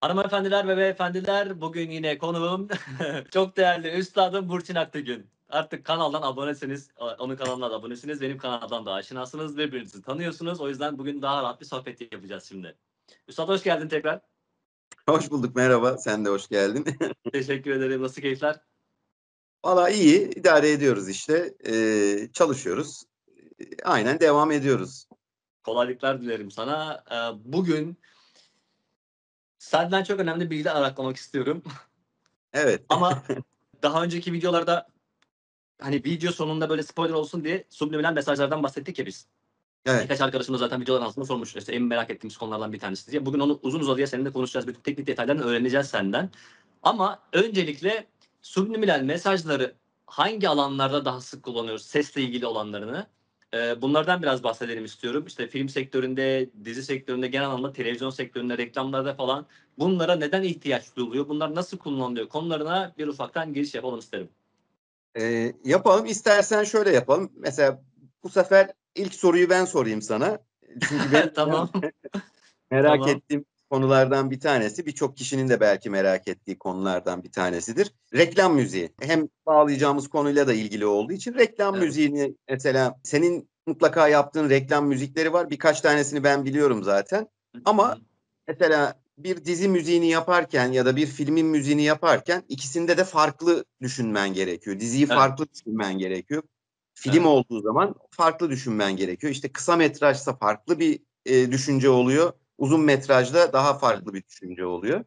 Hanımefendiler ve beyefendiler, bugün yine konuğum çok değerli üstadım Burçin Akgün. Artık kanaldan abonesiniz, onun kanalına da abonesiniz, benim kanaldan da aşinasınız, birbirinizi tanıyorsunuz. O yüzden bugün daha rahat bir sohbet yapacağız şimdi. Üstad hoş geldin tekrar. Hoş bulduk, merhaba. Sen de hoş geldin. Teşekkür ederim. Nasıl keyifler? Valla iyi, idare ediyoruz işte. Çalışıyoruz. Aynen devam ediyoruz. Kolaylıklar dilerim sana. Bugün senden çok önemli bilgiler araklamak istiyorum. Evet. Ama daha önceki videolarda hani video sonunda böyle spoiler olsun diye subliminal mesajlardan bahsettik ya biz. Evet. Birkaç arkadaşım da zaten videoların altında sormuş. İşte en merak ettiğimiz konulardan bir tanesi diye. Bugün onu uzun uzadıya seninle konuşacağız. Bütün teknik detaylarını öğreneceğiz senden. Ama öncelikle subliminal mesajları hangi alanlarda daha sık kullanıyoruz? Sesle ilgili olanlarını. Bunlardan biraz bahsedelim istiyorum. İşte film sektöründe, dizi sektöründe, genel anlamda televizyon sektöründe, reklamlarda falan bunlara neden ihtiyaç duyuluyor? Bunlar nasıl kullanılıyor? Konularına bir ufaktan giriş yapalım isterim. Yapalım. İstersen şöyle yapalım. Mesela bu sefer ilk soruyu ben sorayım sana. Çünkü benim Tamam. merak Tamam. ettiğim konulardan bir tanesi, birçok kişinin de belki merak ettiği konulardan bir tanesidir. Reklam müziği. Hem bağlayacağımız konuyla da ilgili olduğu için reklam Evet. müziğini, mesela senin mutlaka yaptığın reklam müzikleri var. Birkaç tanesini ben biliyorum zaten. Ama mesela bir dizi müziğini yaparken ya da bir filmin müziğini yaparken ikisinde de farklı düşünmen gerekiyor. Diziyi Evet. farklı düşünmen gerekiyor. Film Evet. olduğu zaman farklı düşünmen gerekiyor. İşte kısa metrajsa farklı bir düşünce oluyor. Uzun metrajda daha Evet. farklı bir düşünce oluyor.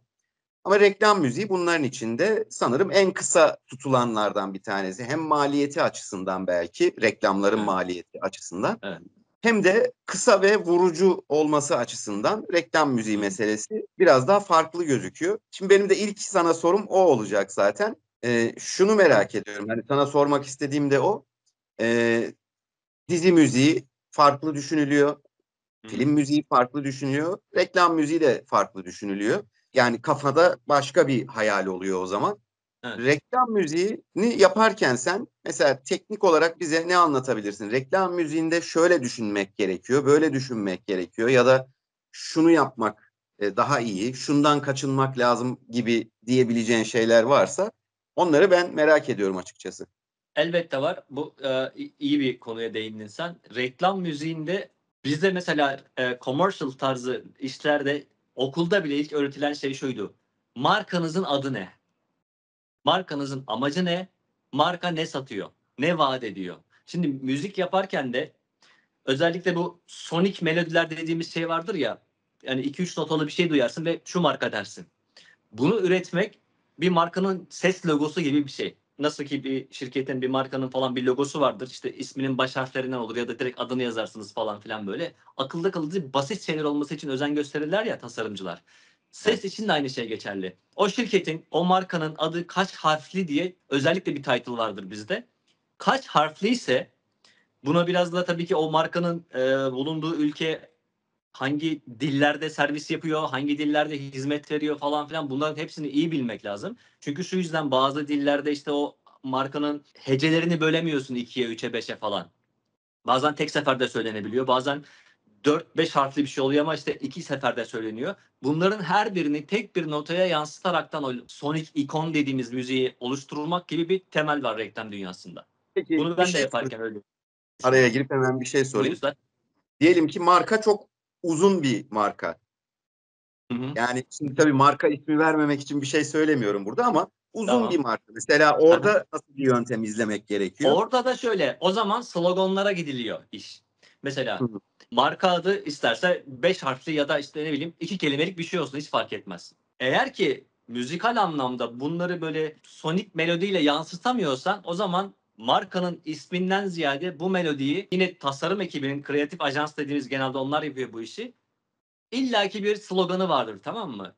Ama reklam müziği bunların içinde sanırım en kısa tutulanlardan bir tanesi. Hem maliyeti açısından, belki reklamların Evet. maliyeti açısından, Evet. hem de kısa ve vurucu olması açısından reklam müziği Hı hı. meselesi biraz daha farklı gözüküyor. Şimdi benim de ilk sana sorum o olacak zaten. Şunu merak ediyorum. Hani sana sormak istediğim de o. Ee, Dizi müziği farklı düşünülüyor. Hı Film hı. müziği farklı düşünülüyor. Reklam müziği de farklı düşünülüyor. Yani kafada başka bir hayal oluyor o zaman. Evet. Reklam müziğini yaparken sen mesela teknik olarak bize ne anlatabilirsin? Reklam müziğinde şöyle düşünmek gerekiyor, böyle düşünmek gerekiyor ya da şunu yapmak daha iyi, şundan kaçınmak lazım gibi diyebileceğin şeyler varsa onları ben merak ediyorum açıkçası. Elbette var. Bu iyi bir konuya değindin sen. Reklam müziğinde bizde mesela commercial tarzı işlerde okulda bile ilk öğretilen şey şuydu. Markanızın adı ne? Markanızın amacı ne? Marka ne satıyor? Ne vaat ediyor? Şimdi müzik yaparken de özellikle bu sonik melodiler dediğimiz şey vardır ya. Yani iki üç notalı bir şey duyarsın ve şu marka dersin. Bunu üretmek bir markanın ses logosu gibi bir şey. Nasıl ki bir şirketin, bir markanın falan bir logosu vardır. İşte isminin baş harflerinden olur ya da direkt adını yazarsınız falan filan böyle. Akılda kalıcı basit şeyler olması için özen gösterirler ya tasarımcılar. Evet. Ses için de aynı şey geçerli. O şirketin, o markanın adı kaç harfli diye özellikle bir title vardır bizde. Kaç harfli ise buna biraz da tabii ki o markanın bulunduğu ülke hangi dillerde servis yapıyor, hangi dillerde hizmet veriyor falan filan bunların hepsini iyi bilmek lazım. Çünkü şu yüzden bazı dillerde işte o markanın hecelerini bölemiyorsun 2'ye, 3'e, 5'e falan. Bazen tek seferde söylenebiliyor. Bazen 4-5 harfli bir şey oluyor ama işte 2 seferde söyleniyor. Bunların her birini tek bir notaya yansıtaraktan o sonic ikon dediğimiz müziği oluşturulmak gibi bir temel var reklam dünyasında. Peki Bunu bir ben de şey yaparken öyle araya düşünüyorum. girip hemen bir şey sorayım. Buyurlar. Diyelim ki marka çok uzun bir marka. Hı hı. Yani şimdi tabii marka ismi vermemek için bir şey söylemiyorum burada ama uzun bir Tamam. marka. Mesela orada nasıl bir yöntem izlemek gerekiyor? Orada da şöyle, o zaman sloganlara gidiliyor iş. Hı Mesela hı. marka adı isterse 5 harfli ya da işte ne bileyim 2 kelimelik bir şey olsun hiç fark etmez. Eğer ki müzikal anlamda bunları böyle sonik melodiyle yansıtamıyorsan o zaman markanın isminden ziyade bu melodiyi yine tasarım ekibinin kreatif ajans dediğimiz genelde onlar yapıyor bu işi. İllaki bir sloganı vardır tamam mı?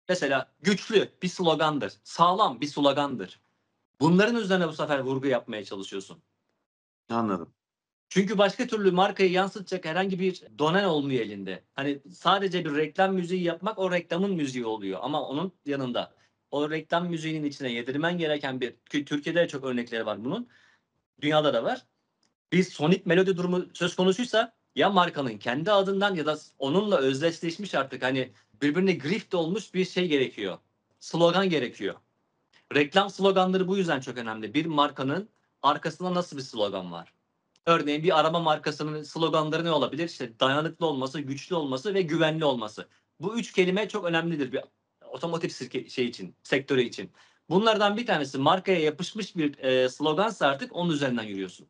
Mesela güçlü bir slogandır. Sağlam bir slogandır. Bunların üzerine bu sefer vurgu yapmaya çalışıyorsun. Anladım. Çünkü başka türlü markayı yansıtacak herhangi bir donen olmuyor elinde. Hani sadece bir reklam müziği yapmak o reklamın müziği oluyor ama onun yanında o reklam müziğinin içine yedirmen gereken bir ki Türkiye'de de çok örnekleri var bunun. Dünyada da var. Bir sonik melodi durumu söz konusuysa Ya markanın kendi adından ya da onunla özdeşleşmiş artık hani birbirine grift olmuş bir şey gerekiyor. Slogan gerekiyor. Reklam sloganları bu yüzden çok önemli. Bir markanın arkasında nasıl bir slogan var? Örneğin bir araba markasının sloganları ne olabilir? İşte dayanıklı olması, güçlü olması ve güvenli olması. Bu üç kelime çok önemlidir bir otomotiv şey için, sektörü için. Bunlardan bir tanesi markaya yapışmış bir slogansa artık onun üzerinden yürüyorsun.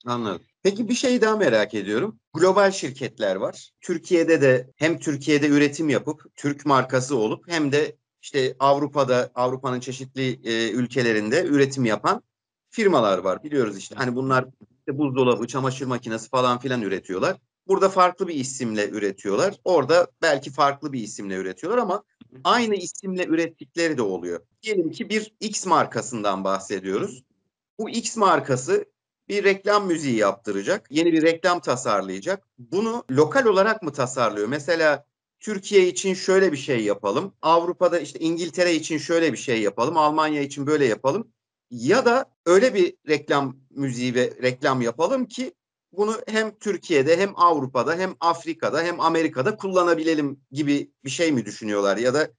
Anladım. Peki bir şey daha merak ediyorum. Global şirketler var. Türkiye'de de hem Türkiye'de üretim yapıp Türk markası olup hem de işte Avrupa'nın çeşitli ülkelerinde üretim yapan firmalar var. Biliyoruz işte hani bunlar işte buzdolabı, çamaşır makinesi falan filan üretiyorlar. Burada farklı bir isimle üretiyorlar. Orada belki farklı bir isimle üretiyorlar ama aynı isimle ürettikleri de oluyor. Diyelim ki bir X markasından bahsediyoruz. Bu X markası bir reklam müziği yaptıracak. Yeni bir reklam tasarlayacak. Bunu lokal olarak mı tasarlıyor? Mesela Türkiye için şöyle bir şey yapalım. Avrupa'da işte İngiltere için şöyle bir şey yapalım. Almanya için böyle yapalım. Ya da öyle bir reklam müziği ve reklam yapalım ki bunu hem Türkiye'de hem Avrupa'da hem Afrika'da hem Amerika'da kullanabilelim gibi bir şey mi düşünüyorlar? Ya da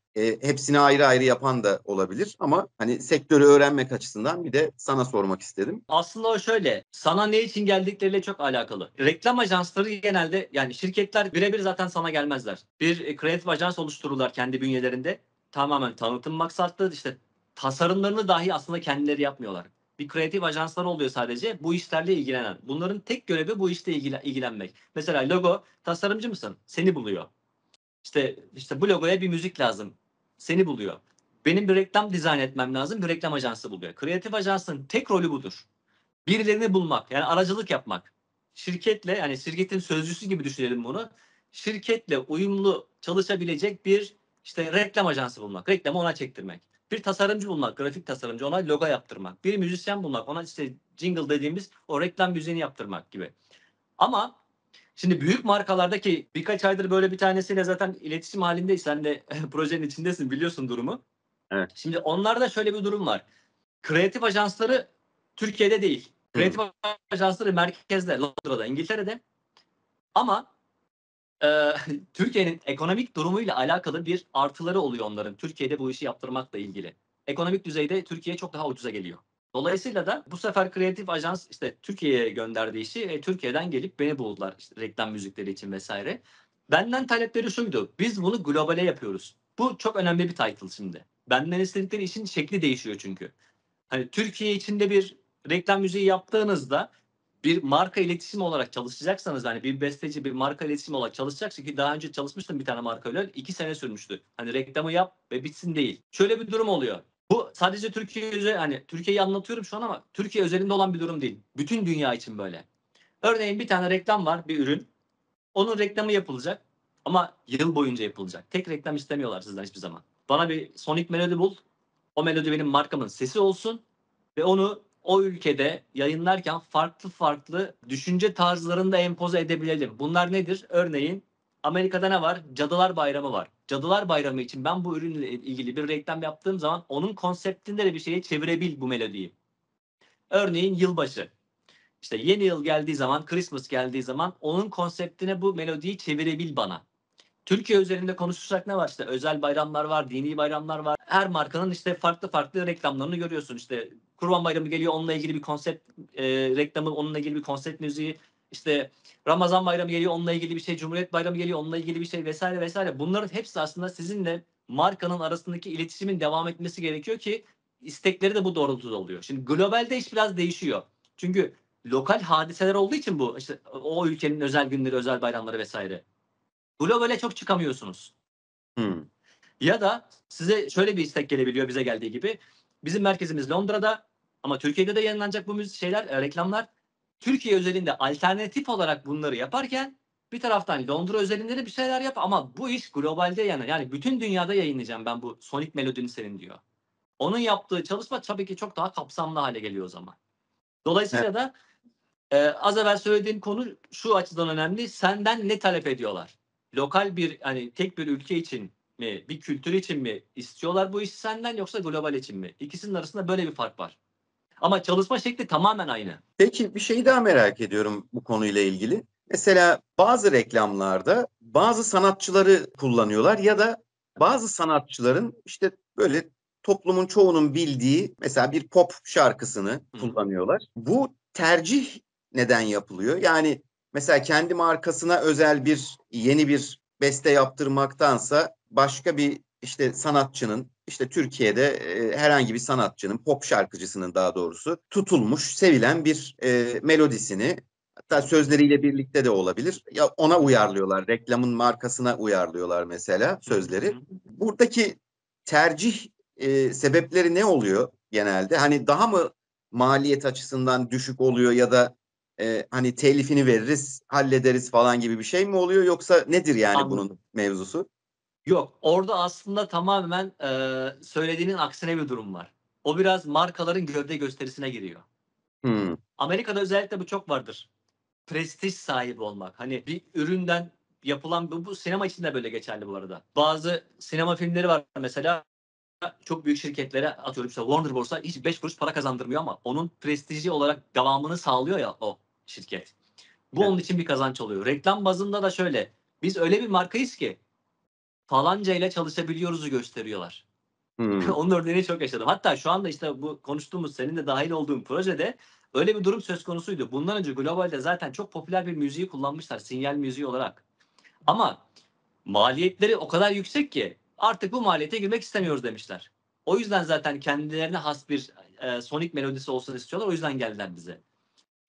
hepsini ayrı ayrı yapan da olabilir ama hani sektörü öğrenmek açısından bir de sana sormak istedim. Aslında o şöyle, sana ne için geldikleriyle çok alakalı. Reklam ajansları genelde yani şirketler birebir zaten sana gelmezler. Bir kreatif ajans oluştururlar kendi bünyelerinde. Tamamen tanıtım maksatlı işte tasarımlarını dahi aslında kendileri yapmıyorlar. Bir kreatif ajanslar oluyor sadece bu işlerle ilgilenen. Bunların tek görevi bu işte ilgilenmek. Mesela logo, tasarımcı mısın? Seni buluyor. İşte bu logoya bir müzik lazım. Seni buluyor. Benim bir reklam dizayn etmem lazım. Bir reklam ajansı buluyor. Kreatif ajansın tek rolü budur. Birilerini bulmak, yani aracılık yapmak. Şirketle, yani şirketin sözcüsü gibi düşünelim bunu. Şirketle uyumlu çalışabilecek bir işte reklam ajansı bulmak. Reklamı ona çektirmek. Bir tasarımcı bulmak, grafik tasarımcı, ona logo yaptırmak. Bir müzisyen bulmak, ona işte jingle dediğimiz o reklam müziğini yaptırmak gibi. Ama şimdi büyük markalardaki birkaç aydır böyle bir tanesiyle zaten iletişim halindeyiz. Sen de projenin içindesin, biliyorsun durumu. Evet. Şimdi onlarda şöyle bir durum var. Kreatif ajansları Türkiye'de değil. Hı. Kreatif ajansları merkezde, Londra'da, İngiltere'de. Ama e, Türkiye'nin ekonomik durumuyla alakalı bir artıları oluyor onların. Türkiye'de bu işi yaptırmakla ilgili. Ekonomik düzeyde Türkiye çok daha ucuza geliyor. Dolayısıyla da bu sefer kreatif ajans işte Türkiye'ye gönderdiği işi Türkiye'den gelip beni buldular işte reklam müzikleri için vesaire. Benden talepleri şuydu. Biz bunu globale yapıyoruz. Bu çok önemli bir title şimdi. Benden istedikleri işin şekli değişiyor çünkü. Hani Türkiye içinde bir reklam müziği yaptığınızda bir marka iletişimi olarak çalışacaksanız hani bir besteci bir marka iletişimi olarak çalışacaksa ki daha önce çalışmıştım bir tane markayla 2 sene sürmüştü. Hani reklamı yap ve bitsin değil. Şöyle bir durum oluyor. Bu sadece Türkiye üzerinde hani Türkiye'yi anlatıyorum şu an ama Türkiye özelinde olan bir durum değil. Bütün dünya için böyle. Örneğin bir tane reklam var, bir ürün. Onun reklamı yapılacak ama yıl boyunca yapılacak. Tek reklam istemiyorlar sizden hiçbir zaman. Bana bir Sonic melodi bul. O melodi benim markamın sesi olsun ve onu o ülkede yayınlarken farklı farklı düşünce tarzlarında empoze edebilelim. Bunlar nedir? Örneğin Amerika'da ne var? Cadılar Bayramı var. Cadılar Bayramı için ben bu ürünle ilgili bir reklam yaptığım zaman onun konseptinde de bir şeye çevirebil bu melodiyi. Örneğin yılbaşı. İşte yeni yıl geldiği zaman, Christmas geldiği zaman onun konseptine bu melodiyi çevirebil bana. Türkiye üzerinde konuşursak ne var? İşte özel bayramlar var, dini bayramlar var. Her markanın işte farklı farklı reklamlarını görüyorsun. İşte Kurban Bayramı geliyor, onunla ilgili bir konsept reklamı, onunla ilgili bir konsept müziği. İşte Ramazan Bayramı geliyor, onunla ilgili bir şey. Cumhuriyet Bayramı geliyor, onunla ilgili bir şey vesaire vesaire. Bunların hepsi aslında sizinle markanın arasındaki iletişimin devam etmesi gerekiyor ki istekleri de bu doğrultuda oluyor. Şimdi globalde iş biraz değişiyor. Çünkü lokal hadiseler olduğu için bu işte o ülkenin özel günleri, özel bayramları vesaire. Globale çok çıkamıyorsunuz. Hı. Ya da size şöyle bir istek gelebiliyor bize geldiği gibi. Bizim merkezimiz Londra'da ama Türkiye'de de yayınlanacak bu şeyler, reklamlar. Türkiye özelinde alternatif olarak bunları yaparken bir taraftan Londra özelinde de bir şeyler yap ama bu iş globalde yani bütün dünyada yayınlayacağım ben bu Sonic Melodini senin diyor. Onun yaptığı çalışma tabii ki çok daha kapsamlı hale geliyor o zaman. Evet. Dolayısıyla da az evvel söylediğim konu şu açıdan önemli. Senden ne talep ediyorlar? Lokal bir hani tek bir ülke için mi, bir kültür için mi istiyorlar bu işi senden yoksa global için mi? İkisinin arasında böyle bir fark var. Ama çalışma şekli tamamen aynı. Peki bir şey daha merak ediyorum bu konuyla ilgili. Mesela bazı reklamlarda bazı sanatçıları kullanıyorlar ya da bazı sanatçıların işte böyle toplumun çoğunun bildiği mesela bir pop şarkısını kullanıyorlar. Bu tercih neden yapılıyor? Yani mesela kendi markasına özel bir yeni bir beste yaptırmaktansa başka bir işte sanatçının işte Türkiye'de herhangi bir sanatçının pop şarkıcısının daha doğrusu tutulmuş sevilen bir melodisini hatta sözleriyle birlikte de olabilir. Ya ona uyarlıyorlar. Reklamın markasına uyarlıyorlar mesela sözleri. Buradaki tercih sebepleri ne oluyor genelde? Hani daha mı maliyet açısından düşük oluyor ya da hani telifini veririz, hallederiz falan gibi bir şey mi oluyor yoksa nedir yani bunun Anladım. mevzusu? Yok, orada aslında tamamen söylediğinin aksine bir durum var. O biraz markaların gövde gösterisine giriyor. Hmm, Amerika'da özellikle bu çok vardır. Prestij sahibi olmak. Hani bir üründen yapılan bu sinema için de böyle geçerli bu arada. Bazı sinema filmleri var mesela çok büyük şirketlere atıyorum işte Warner Bros'a hiç 5 kuruş para kazandırmıyor ama onun prestiji olarak devamını sağlıyor ya o şirket. Bu evet. onun için bir kazanç oluyor. Reklam bazında da şöyle. Biz öyle bir markayız ki falanca ile çalışabiliyoruzu gösteriyorlar. Hmm, Onun örneğini çok yaşadım. Hatta şu anda işte bu konuştuğumuz senin de dahil olduğun projede öyle bir durum söz konusuydu. Bundan önce globalde zaten çok popüler bir müziği kullanmışlar sinyal müziği olarak. Ama maliyetleri o kadar yüksek ki artık bu maliyete girmek istemiyoruz demişler. O yüzden zaten kendilerine has bir sonik melodisi olsun istiyorlar. O yüzden geldiler bize.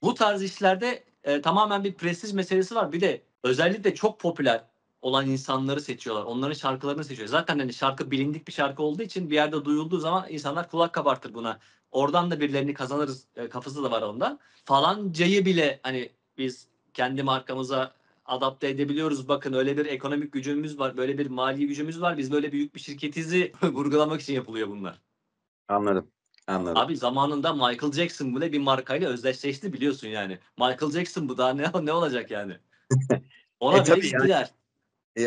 Bu tarz işlerde tamamen bir prestij meselesi var. Bir de özellikle çok popüler olan insanları seçiyorlar. Onların şarkılarını seçiyor. Zaten hani şarkı bilindik bir şarkı olduğu için bir yerde duyulduğu zaman insanlar kulak kabartır buna. Oradan da birilerini kazanırız kafası da var onda. Falancayı bile hani biz kendi markamıza adapte edebiliyoruz. Bakın öyle bir ekonomik gücümüz var, böyle bir mali gücümüz var. Biz böyle büyük bir şirketizi vurgulamak için yapılıyor bunlar. anladım. Anladım. Abi zamanında Michael Jackson bile bir markayla özdeşleşti biliyorsun yani. Michael Jackson bu daha ne olacak yani? Ona bile Tabii yani gittiler.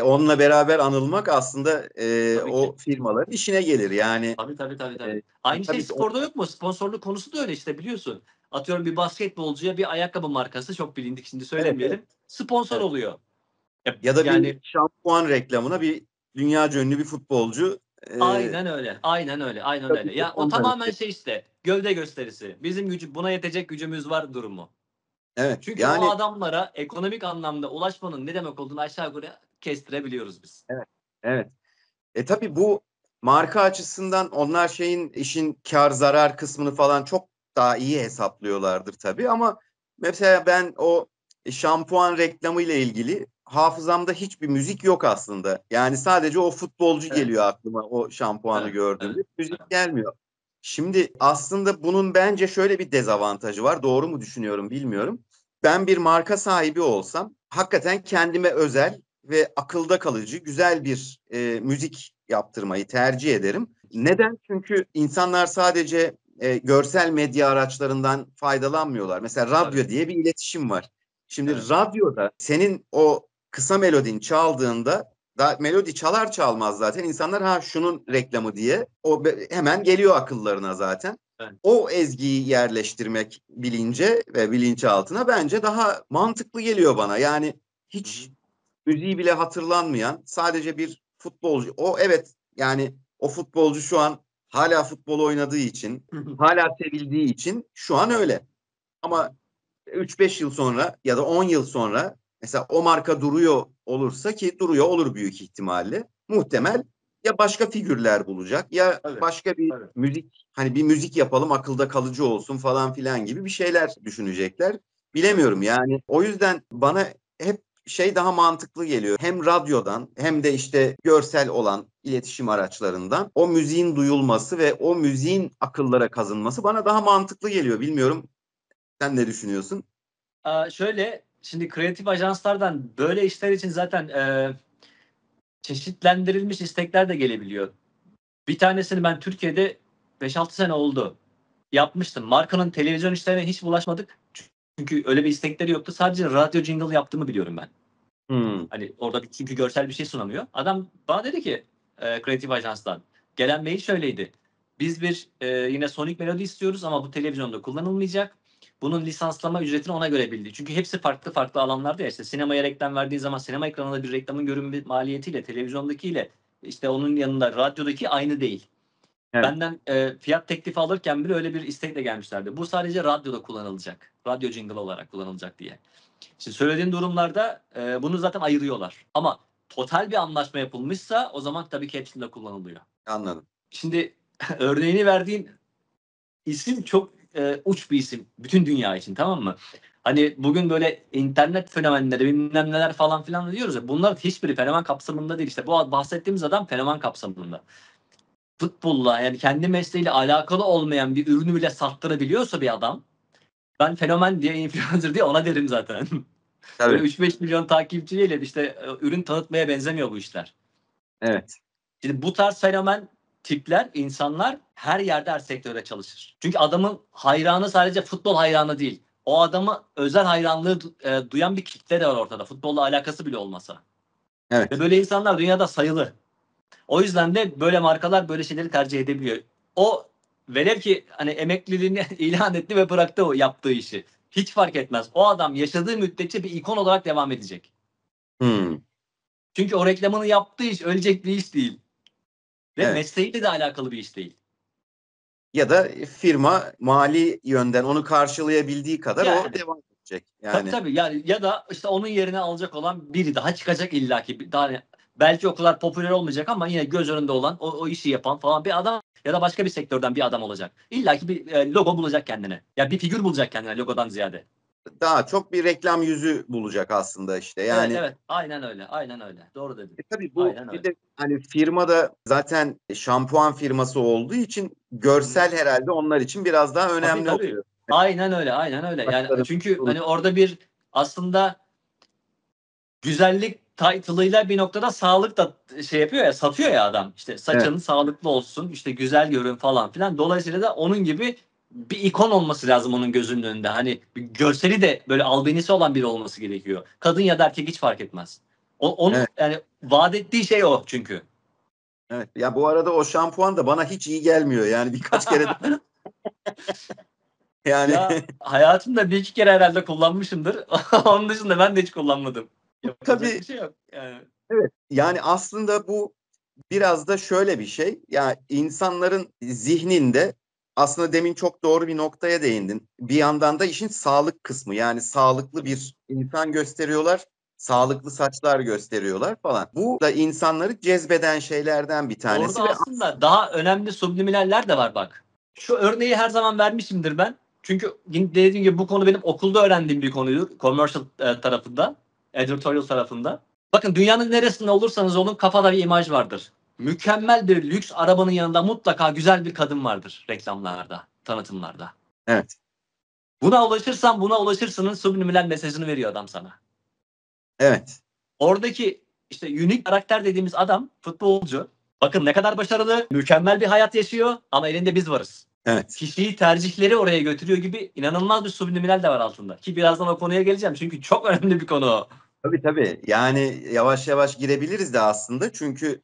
onunla beraber anılmak aslında Tabii ki. o firmaların işine gelir. Yani Tabii, tabii, tabii, tabii. e, Aynı şey tabii ki sporda yok mu? Sponsorluk konusu da öyle işte biliyorsun. Atıyorum bir basketbolcuya bir ayakkabı markası çok bilindik şimdi evet, evet, söylemeyelim. Sponsor evet. oluyor. Ya da bir Yani şampuan reklamına bir dünyaca ünlü bir futbolcu aynen öyle. Aynen öyle. Aynen tabii öyle. ki Ya o onunla tamamen birlikte. şey işte gövde gösterisi. Bizim buna yetecek gücümüz var durumu. Evet. Çünkü o Yani adamlara ekonomik anlamda ulaşmanın ne demek olduğunu aşağı yukarı kestirebiliyoruz biz. evet. Evet. Tabii bu marka açısından onlar işin kar zarar kısmını falan çok daha iyi hesaplıyorlardır tabii ama mesela ben o şampuan reklamı ile ilgili hafızamda hiçbir müzik yok aslında. Yani sadece o futbolcu Evet, geliyor aklıma o şampuanı evet, gördüğümde. evet, Müzik evet. gelmiyor. Şimdi aslında bunun bence şöyle bir dezavantajı var. Doğru mu düşünüyorum bilmiyorum. Ben bir marka sahibi olsam hakikaten kendime özel ve akılda kalıcı güzel bir müzik yaptırmayı tercih ederim. Neden? Çünkü insanlar sadece görsel medya araçlarından faydalanmıyorlar. Mesela Tabii. radyo diye bir iletişim var. Şimdi Evet. radyoda senin o kısa melodin çaldığında da melodi çalar çalmaz zaten insanlar ha şunun reklamı diye hemen geliyor akıllarına zaten. Evet. O ezgiyi yerleştirmek bilince ve bilinçaltına bence daha mantıklı geliyor bana. Yani Hı hı. hiç müziği bile hatırlanmayan sadece bir futbolcu. O evet yani o futbolcu şu an hala futbol oynadığı için, hala sevildiği için şu an Evet. öyle. Hı hı. Ama 3-5 yıl sonra ya da 10 yıl sonra mesela o marka duruyor olursa ki duruyor olur büyük ihtimalle. Hı hı. Muhtemel ya başka figürler bulacak ya Tabii. başka bir Tabii. müzik hani bir müzik yapalım akılda kalıcı olsun falan filan gibi bir şeyler düşünecekler. Evet. Bilemiyorum yani o yüzden bana hep daha mantıklı geliyor. Hem radyodan hem de işte görsel olan iletişim araçlarından o müziğin duyulması ve o müziğin akıllara kazınması bana daha mantıklı geliyor. Bilmiyorum sen ne düşünüyorsun? Şöyle, şimdi kreatif ajanslardan böyle işler için zaten, çeşitlendirilmiş istekler de gelebiliyor. Bir tanesini ben Türkiye'de 5-6 sene oldu, yapmıştım. Markanın televizyon işlerine hiç bulaşmadık. Çünkü öyle bir istekleri yoktu. Sadece radyo jingle yaptığımı biliyorum ben. Hmm. Hani orada çünkü görsel bir şey sunamıyor. Adam bana dedi ki, kreatif ajanstan, gelen mail şöyleydi: "Biz bir, yine sonik melodi istiyoruz ama bu televizyonda kullanılmayacak. bunun lisanslama ücretini ona göre bildi. Çünkü hepsi farklı farklı alanlarda ya, işte sinemaya reklam verdiği zaman sinema ekranında bir reklamın görünme maliyetiyle televizyondakiyle işte onun yanında radyodaki aynı değil. Evet. Benden fiyat teklifi alırken bile öyle bir istekle gelmişlerdi. Bu sadece radyoda kullanılacak. Radyo jingle olarak kullanılacak diye. Şimdi söylediğin durumlarda bunu zaten ayırıyorlar. Ama total bir anlaşma yapılmışsa o zaman tabii ki hepsinde kullanılıyor. Anladım. Şimdi örneğini verdiğin isim çok uç bir isim. Bütün dünya için, tamam mı? Hani bugün böyle internet fenomenleri bilmem neler falan filan diyoruz ya. Bunların hiçbiri fenomen kapsamında değil. İşte bu bahsettiğimiz adam fenomen kapsamında. Futbolla yani kendi mesleğiyle alakalı olmayan bir ürünü bile sattırabiliyorsa bir adam, ben fenomen diye, influencer diye ona derim zaten. Böyle Tabii. 3-5 milyon takipçiyle işte ürün tanıtmaya benzemiyor bu işler. Evet. Şimdi bu tarz fenomen tipler, insanlar her yerde, her sektörde çalışır. Çünkü adamın hayranı sadece futbol hayranı değil. O adamı özel hayranlığı duyan bir kitle de var ortada. Futbolla alakası bile olmasa. Evet. Ve böyle insanlar dünyada sayılı. O yüzden de böyle markalar böyle şeyleri tercih edebiliyor. O velev ki hani emekliliğini ilan etti ve bıraktı o yaptığı işi. Hiç fark etmez. O adam yaşadığı müddetçe bir ikon olarak devam edecek. Hmm. Çünkü o reklamını yaptığı iş ölecek bir iş değil. Ve Evet. mesleğiyle de alakalı bir iş değil. Ya da firma mali yönden onu karşılayabildiği kadar o Yani devam edecek. tabii Yani tabii, yani ya da işte onun yerine alacak olan biri daha çıkacak illaki. Daha belki o kadar popüler olmayacak ama yine göz önünde olan, o işi yapan falan bir adam ya da başka bir sektörden bir adam olacak. İllaki bir logo bulacak kendine. Ya bir figür bulacak kendine logodan ziyade. daha çok bir reklam yüzü bulacak aslında işte. Evet Yani evet, aynen öyle. Aynen öyle. Doğru dedin. tabii bu Aynen bir öyle. de hani firma da zaten şampuan firması olduğu için Hı. görsel herhalde onlar için biraz daha Tabii önemli tabii. oluyor. Aynen öyle. Aynen öyle. Yani Saçların çünkü kuruluş- hani orada bir aslında güzellik title'ıyla bir noktada sağlık da şey yapıyor ya, satıyor ya adam. İşte Evet. saçın sağlıklı olsun, işte güzel görün falan filan. Dolayısıyla da onun gibi bir ikon olması lazım onun gözünün önünde. Hani bir görseli de böyle albenisi olan biri olması gerekiyor. Kadın ya da erkek hiç fark etmez. Onun Evet. yani vaat ettiği şey o çünkü. Evet. Ya bu arada o şampuan da bana hiç iyi gelmiyor. Yani birkaç kere de yani Ya hayatımda bir iki kere herhalde kullanmışımdır. Onun dışında ben de hiç kullanmadım. bu Yapılacak tabii bir şey yok. Yani. evet. Yani aslında bu biraz da şöyle bir şey. Ya insanların zihninde aslında demin çok doğru bir noktaya değindin. Bir yandan da işin sağlık kısmı. Yani sağlıklı Tabii. bir insan gösteriyorlar. Sağlıklı saçlar gösteriyorlar falan. Bu da insanları cezbeden şeylerden bir tanesi Orada ve aslında daha önemli subliminaller de var bak. Şu örneği her zaman vermişimdir ben. Çünkü dediğim gibi bu konu benim okulda öğrendiğim bir konuydu. Commercial tarafında, editorial tarafında. Bakın dünyanın neresinde olursanız olun kafada bir imaj vardır. Mükemmel bir lüks arabanın yanında mutlaka güzel bir kadın vardır reklamlarda, tanıtımlarda. evet, Buna ulaşırsının subliminal mesajını veriyor adam sana. evet, Oradaki işte unique karakter dediğimiz adam futbolcu. Bakın ne kadar başarılı, mükemmel bir hayat yaşıyor ama elinde biz varız. evet. Kişiyi tercihleri oraya götürüyor gibi inanılmaz bir subliminal de var altında. Ki birazdan o konuya geleceğim çünkü çok önemli bir konu o. Tabii tabii. Yani yavaş yavaş girebiliriz de aslında. Çünkü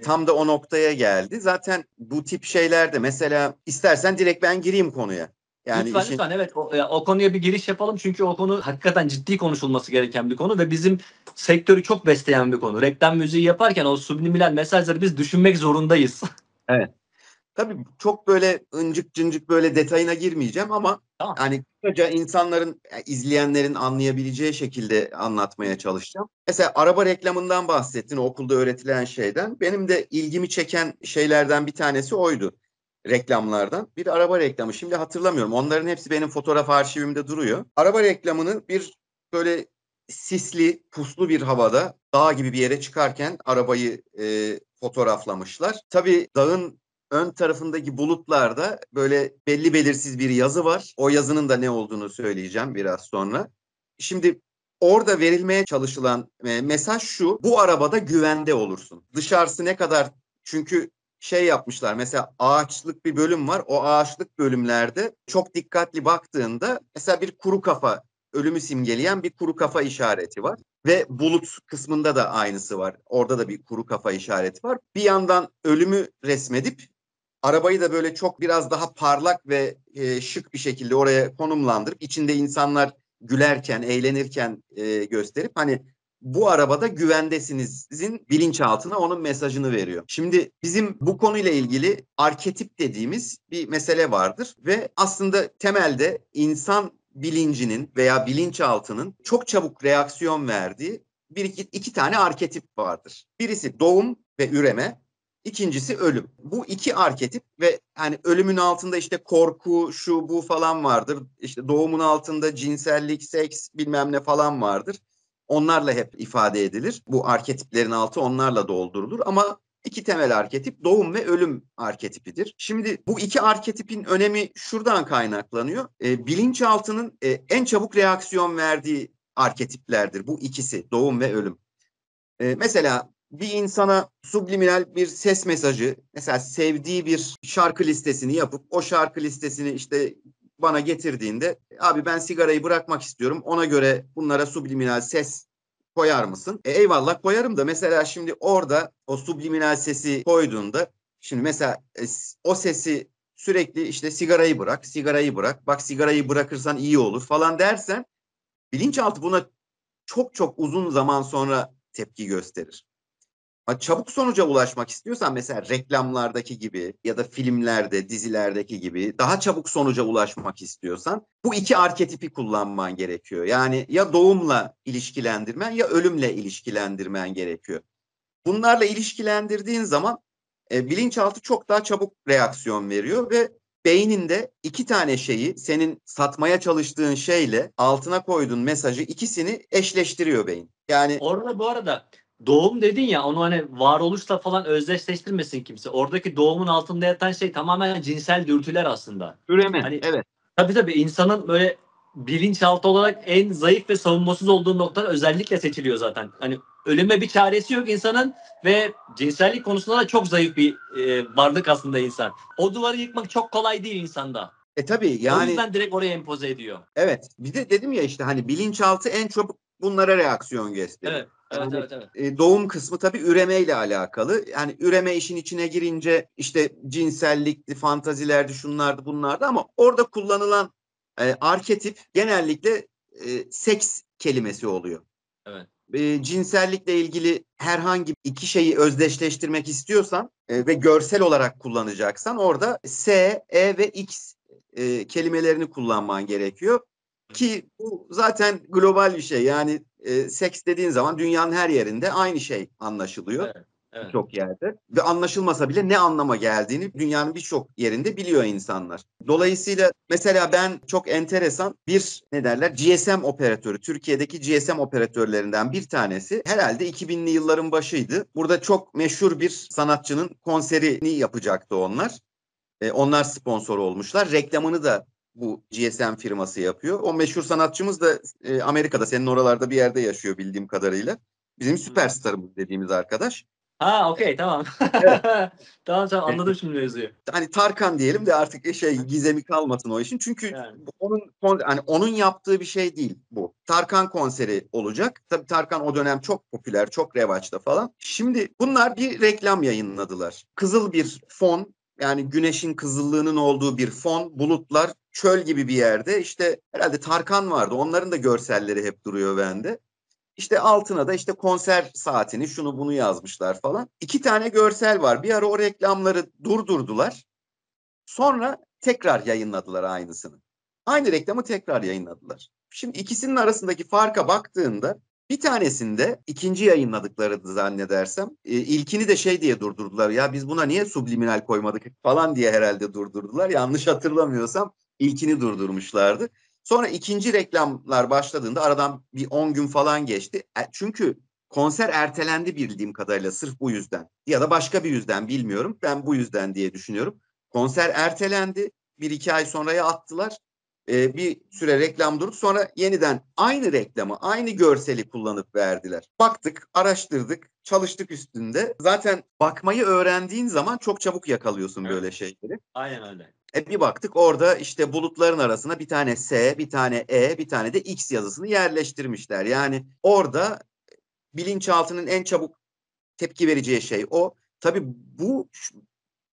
tam da o noktaya geldi. Zaten bu tip şeylerde mesela istersen direkt ben gireyim konuya. Yani Lütfen işin lütfen, evet, o konuya bir giriş yapalım çünkü o konu hakikaten ciddi konuşulması gereken bir konu ve bizim sektörü çok besleyen bir konu. Reklam müziği yaparken o subliminal mesajları biz düşünmek zorundayız. evet. Tabii çok böyle ıncık cıncık böyle detayına girmeyeceğim ama Tamam. hani kısaca insanların, izleyenlerin anlayabileceği şekilde anlatmaya çalışacağım. Mesela araba reklamından bahsettin, okulda öğretilen şeyden. Benim de ilgimi çeken şeylerden bir tanesi oydu reklamlardan. Bir araba reklamı, şimdi hatırlamıyorum. Onların hepsi benim fotoğraf arşivimde duruyor. Araba reklamını bir böyle sisli, puslu bir havada dağ gibi bir yere çıkarken arabayı fotoğraflamışlar. Tabii dağın ön tarafındaki bulutlarda böyle belli belirsiz bir yazı var. O yazının da ne olduğunu söyleyeceğim biraz sonra. Şimdi orada verilmeye çalışılan mesaj şu: bu arabada güvende olursun. Dışarısı ne kadar, çünkü şey yapmışlar, mesela ağaçlık bir bölüm var. O ağaçlık bölümlerde çok dikkatli baktığında mesela bir kuru kafa, ölümü simgeleyen bir kuru kafa işareti var. Ve bulut kısmında da aynısı var. Orada da bir kuru kafa işareti var. Bir yandan ölümü resmedip arabayı da böyle çok biraz daha parlak ve şık bir şekilde oraya konumlandırıp içinde insanlar gülerken, eğlenirken gösterip hani bu arabada güvendesinizin bilinçaltına onun mesajını veriyor. Şimdi bizim bu konuyla ilgili arketip dediğimiz bir mesele vardır ve aslında temelde insan bilincinin veya bilinçaltının çok çabuk reaksiyon verdiği iki tane arketip vardır. Birisi doğum ve üreme, İkincisi ölüm. Bu iki arketip ve hani ölümün altında işte korku, şu bu falan vardır. İşte doğumun altında cinsellik, seks bilmem ne falan vardır. Onlarla hep ifade edilir. Bu arketiplerin altı onlarla doldurulur ama iki temel arketip doğum ve ölüm arketipidir. Şimdi bu iki arketipin önemi şuradan kaynaklanıyor. Bilinçaltının en çabuk reaksiyon verdiği arketiplerdir bu ikisi, doğum ve ölüm. Mesela bir insana subliminal bir ses mesajı, mesela sevdiği bir şarkı listesini yapıp o şarkı listesini işte bana getirdiğinde abi ben sigarayı bırakmak istiyorum. Ona göre bunlara subliminal ses koyar mısın? Eyvallah koyarım da mesela şimdi orada o subliminal sesi koyduğunda şimdi mesela o sesi sürekli işte sigarayı bırak, sigarayı bırak, bak sigarayı bırakırsan iyi olur falan dersen bilinçaltı buna çok çok uzun zaman sonra tepki gösterir. Çabuk sonuca ulaşmak istiyorsan mesela reklamlardaki gibi ya da filmlerde, dizilerdeki gibi daha çabuk sonuca ulaşmak istiyorsan bu iki arketipi kullanman gerekiyor. Yani ya doğumla ilişkilendirmen ya ölümle ilişkilendirmen gerekiyor. Bunlarla ilişkilendirdiğin zaman bilinçaltı çok daha çabuk reaksiyon veriyor ve beyninde iki tane şeyi senin satmaya çalıştığın şeyle altına koyduğun mesajı ikisini eşleştiriyor beyin. Yani Orada bu arada doğum dedin ya, onu hani varoluşla falan özdeşleştirmesin kimse. Oradaki doğumun altında yatan şey tamamen cinsel dürtüler aslında. üreme, Hani evet. tabii insanın böyle bilinçaltı olarak en zayıf ve savunmasız olduğu noktalar özellikle seçiliyor zaten. Hani ölüme bir çaresi yok insanın ve cinsellik konusunda da çok zayıf bir varlık aslında insan. O duvarı yıkmak çok kolay değil insanda. Tabii O yani yüzden direkt oraya empoze ediyor. evet. Bir de dedim ya işte hani bilinçaltı en çabuk bunlara reaksiyon gösteriyor. Yani Evet. doğum kısmı tabii üremeyle alakalı. Yani üreme işin içine girince işte cinsellikti, fantazilerdi, şunlardı, bunlardı ama orada kullanılan arketip genellikle seks kelimesi oluyor. Evet. Cinsellikle ilgili herhangi iki şeyi özdeşleştirmek istiyorsan ve görsel olarak kullanacaksan orada S, E ve X kelimelerini kullanman gerekiyor. Ki bu zaten global bir şey. Yani seks dediğin zaman dünyanın her yerinde aynı şey anlaşılıyor. Evet. Birçok yerde. Ve anlaşılmasa bile ne anlama geldiğini dünyanın birçok yerinde biliyor insanlar. Dolayısıyla mesela ben çok enteresan bir ne derler GSM operatörü, Türkiye'deki GSM operatörlerinden bir tanesi herhalde 2000'li yılların başıydı. Burada çok meşhur bir sanatçının konserini yapacaktı onlar. Onlar sponsor olmuşlar. Reklamını da bu GSM firması yapıyor. O meşhur sanatçımız da Amerika'da, senin oralarda bir yerde yaşıyor bildiğim kadarıyla. Bizim süperstarımız dediğimiz arkadaş. Ha, okey, tamam. Evet. Tamam anladım şimdi mevzuyu. Hani Tarkan diyelim de artık gizemi kalmasın o işin. Çünkü Yani. hani onun yaptığı bir şey değil bu. Tarkan konseri olacak. Tabii Tarkan o dönem çok popüler, çok revaçta falan. Şimdi bunlar bir reklam yayınladılar. Kızıl bir fon, yani güneşin kızıllığının olduğu bir fon, bulutlar, çöl gibi bir yerde. İşte herhalde Tarkan vardı. Onların da görselleri hep duruyor bende. İşte altına da işte konser saatini şunu bunu yazmışlar falan. İki tane görsel var. Bir ara o reklamları durdurdular. Sonra tekrar yayınladılar aynısını. Aynı reklamı tekrar yayınladılar. Şimdi ikisinin arasındaki farka baktığında bir tanesinde ikinci yayınladıkları zannedersem ilkini de şey diye durdurdular. Ya biz buna niye subliminal koymadık falan diye herhalde durdurdular. Yanlış hatırlamıyorsam ilkini durdurmuşlardı. Sonra ikinci reklamlar başladığında aradan bir 10 gün falan geçti. Çünkü konser ertelendi bildiğim kadarıyla sırf bu yüzden. Ya da başka bir yüzden bilmiyorum. Ben bu yüzden diye düşünüyorum. Konser ertelendi. Bir iki ay sonraya attılar. Bir süre reklam durdu. Sonra yeniden aynı reklamı, aynı görseli kullanıp verdiler. Baktık, araştırdık, çalıştık üstünde. Zaten bakmayı öğrendiğin zaman çok çabuk yakalıyorsun Evet. böyle şeyleri. Aynen öyle. Bir baktık orada işte bulutların arasına bir tane S, bir tane E, bir tane de X yazısını yerleştirmişler. Yani orada bilinçaltının en çabuk tepki vereceği şey o. Tabii bu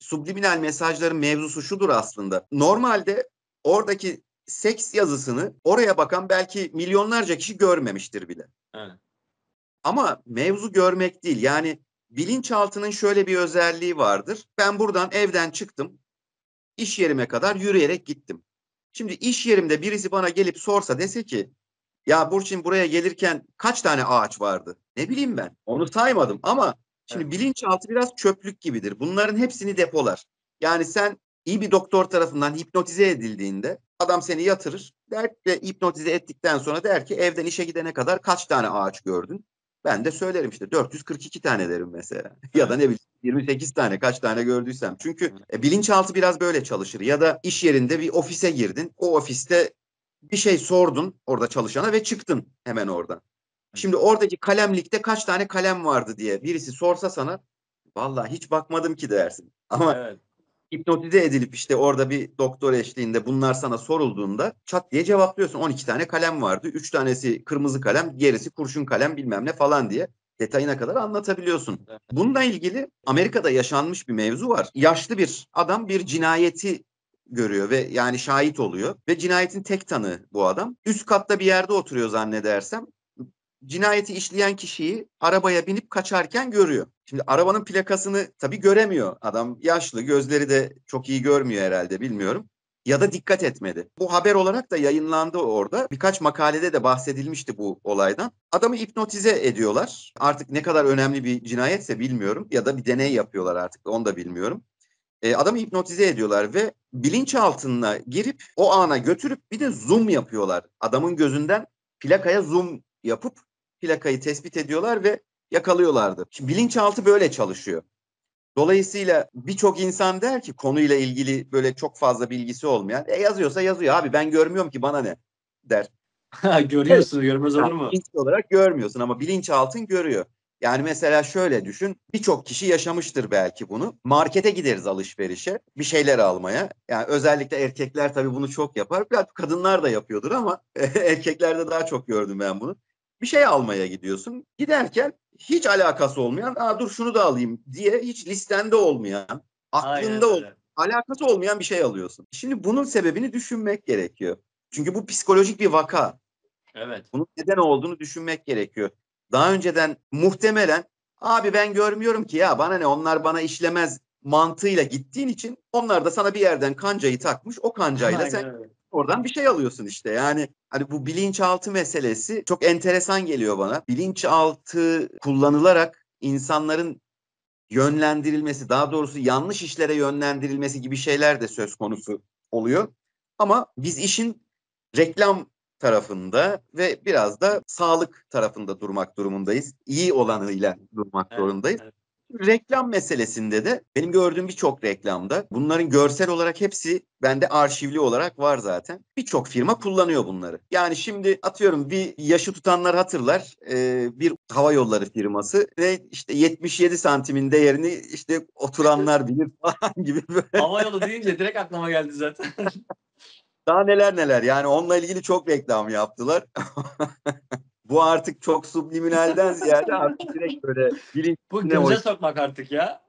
subliminal mesajların mevzusu şudur aslında. Normalde oradaki seks yazısını oraya bakan belki milyonlarca kişi görmemiştir bile. Evet. Ama mevzu görmek değil. Yani bilinçaltının şöyle bir özelliği vardır. Ben buradan evden çıktım. İş yerime kadar yürüyerek gittim. Şimdi iş yerimde birisi bana gelip sorsa, dese ki ya Burçin, buraya gelirken kaç tane ağaç vardı? Ne bileyim ben. Onu saymadım ama şimdi Evet. bilinçaltı biraz çöplük gibidir. Bunların hepsini depolar. Yani sen iyi bir doktor tarafından hipnotize edildiğinde adam seni yatırır. Hipnotize ettikten sonra der ki evden işe gidene kadar kaç tane ağaç gördün? Ben de söylerim işte 442 tane derim mesela. Ya da Evet. ne bileyim 28 tane, kaç tane gördüysem. Çünkü bilinçaltı biraz böyle çalışır. Ya da iş yerinde bir ofise girdin. O ofiste bir şey sordun orada çalışana ve çıktın hemen oradan. Şimdi oradaki kalemlikte kaç tane kalem vardı diye birisi sorsa sana, vallahi hiç bakmadım ki dersin. Ama Evet. hipnotize edilip işte orada bir doktor eşliğinde bunlar sana sorulduğunda çat diye cevaplıyorsun. 12 tane kalem vardı. 3 tanesi kırmızı kalem, gerisi kurşun kalem bilmem ne falan diye detayına kadar anlatabiliyorsun. Evet. Bununla ilgili Amerika'da yaşanmış bir mevzu var. Yaşlı bir adam bir cinayeti görüyor ve yani şahit oluyor ve cinayetin tek tanığı bu adam. Üst katta bir yerde oturuyor zannedersem. Cinayeti işleyen kişiyi arabaya binip kaçarken görüyor. Şimdi arabanın plakasını tabii göremiyor. Adam yaşlı, gözleri de çok iyi görmüyor herhalde, bilmiyorum. Ya da dikkat etmedi. Bu haber olarak da yayınlandı orada. Birkaç makalede de bahsedilmişti bu olaydan. Adamı hipnotize ediyorlar. Artık ne kadar önemli bir cinayetse bilmiyorum. Ya da bir deney yapıyorlar artık, onu da bilmiyorum. Adamı hipnotize ediyorlar ve bilinçaltına girip o ana götürüp bir de zoom yapıyorlar. Adamın gözünden plakaya zoom yapıp plakayı tespit ediyorlar ve yakalıyorlardı. Şimdi bilinçaltı böyle çalışıyor. Dolayısıyla birçok insan der ki konuyla ilgili böyle çok fazla bilgisi olmayan, yazıyorsa yazıyor abi, ben görmüyorum ki, bana ne der. Evet. Görüyorsun, görmez Yani olur mu? bilinçli olarak görmüyorsun ama bilinçaltın görüyor. Yani mesela şöyle düşün, birçok kişi yaşamıştır belki bunu. Markete gideriz alışverişe, bir şeyler almaya. Yani özellikle erkekler tabii bunu çok yapar. Biraz kadınlar da yapıyordur ama erkeklerde daha çok gördüm ben bunu. Bir şey almaya gidiyorsun. Giderken hiç alakası olmayan, dur şunu da alayım diye, hiç listende olmayan, Aynen aklında öyle. alakası olmayan bir şey alıyorsun. Şimdi bunun sebebini düşünmek gerekiyor. Çünkü bu psikolojik bir vaka. Evet. Bunun neden olduğunu düşünmek gerekiyor. Daha önceden muhtemelen abi ben görmüyorum ki, ya bana ne, onlar bana işlemez mantığıyla gittiğin için onlar da sana bir yerden kancayı takmış. O kancayla sen Aynen öyle. oradan bir şey alıyorsun işte. Yani hani bu bilinçaltı meselesi çok enteresan geliyor bana. Bilinçaltı kullanılarak insanların yönlendirilmesi, daha doğrusu yanlış işlere yönlendirilmesi gibi şeyler de söz konusu oluyor. Ama biz işin reklam tarafında ve biraz da sağlık tarafında durmak durumundayız. İyi olanıyla durmak Evet. zorundayız. Evet. Reklam meselesinde de benim gördüğüm birçok reklamda bunların görsel olarak hepsi bende arşivli olarak var zaten. Birçok firma kullanıyor bunları. Yani şimdi atıyorum, bir yaşı tutanlar hatırlar, bir hava yolları firması ve işte 77 santimin değerini işte oturanlar bilir falan gibi böyle. Hava yolu deyince direkt aklıma geldi zaten. Daha neler neler, yani onunla ilgili çok reklam yaptılar. Bu artık çok subliminalden ziyade artık direkt böyle bilinç Bu üstüne göze sokmak artık ya.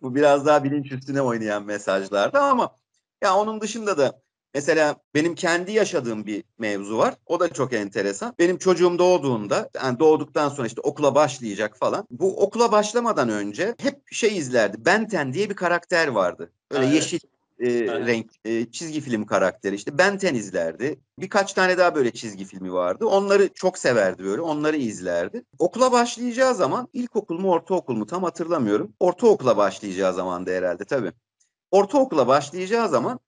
Bu biraz daha bilinç üstüne oynayan mesajlardı ama ya onun dışında da mesela benim kendi yaşadığım bir mevzu var. O da çok enteresan. Benim çocuğum doğduğunda, yani doğduktan sonra işte okula başlayacak falan. Bu okula başlamadan önce hep şey izlerdi. Ben 10 diye bir karakter vardı. Böyle Ha, yeşil evet. Aha. renk çizgi film karakteri, işte Ben 10 izlerdi. Birkaç tane daha böyle çizgi filmi vardı. Onları çok severdi böyle. Onları izlerdi. Okula başlayacağı zaman, ilkokul mu ortaokul mu tam hatırlamıyorum. Ortaokula başlayacağı zamandı herhalde tabii. Ortaokula başlayacağı zaman